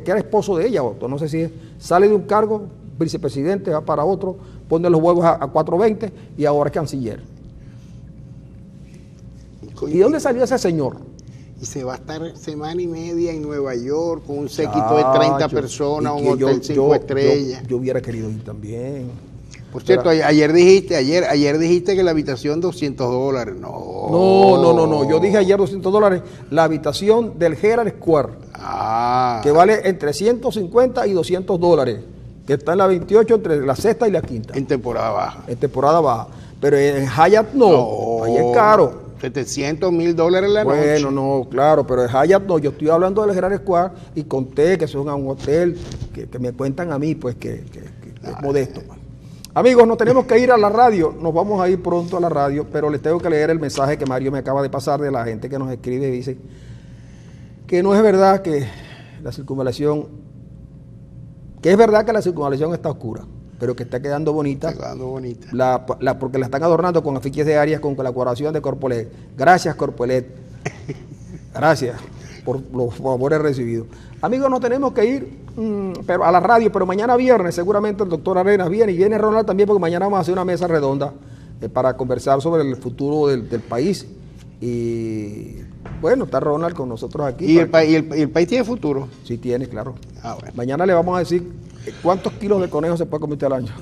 que era esposo de ella, no sé si sale de un cargo, vicepresidente, va para otro, pone los huevos a 4.20 y ahora es canciller? ¿Y dónde salió ese señor? Y se va a estar semana y media en Nueva York con un séquito de 30 personas, un hotel 5 estrellas. Yo hubiera querido ir también. Por cierto, ayer dijiste que la habitación $200. No. Yo dije ayer $200. La habitación del Herald Square. Que vale entre $150 y $200. Que está en la 28, entre la sexta y la quinta. En temporada baja. En temporada baja. Pero en Hyatt no. Ahí es caro. $700,000 la noche. Bueno, no, claro, pero en Hyatt no. Yo estoy hablando del Herald Square y conté que es un hotel que me cuentan a mí, pues que es modesto. Pues. Amigos, nos tenemos que ir a la radio, nos vamos a ir pronto a la radio, pero les tengo que leer el mensaje que Mario me acaba de pasar de la gente que nos escribe y dice que no es verdad que la circunvalación, que es verdad que la circunvalación está oscura, pero que está quedando bonita. Está quedando bonita. Porque la están adornando con afiches de áreas con colaboración de Corpolet. Gracias, Corpolet. Gracias por los favores recibidos. Amigos, nos tenemos que ir pero a la radio, pero mañana viernes seguramente el doctor Arenas viene y viene Ronald también, porque mañana vamos a hacer una mesa redonda para conversar sobre el futuro del país. Y bueno, está Ronald con nosotros aquí. ¿Y el país tiene futuro? Sí tiene, claro. Bueno. Mañana le vamos a decir cuántos kilos de conejo se puede comer al año.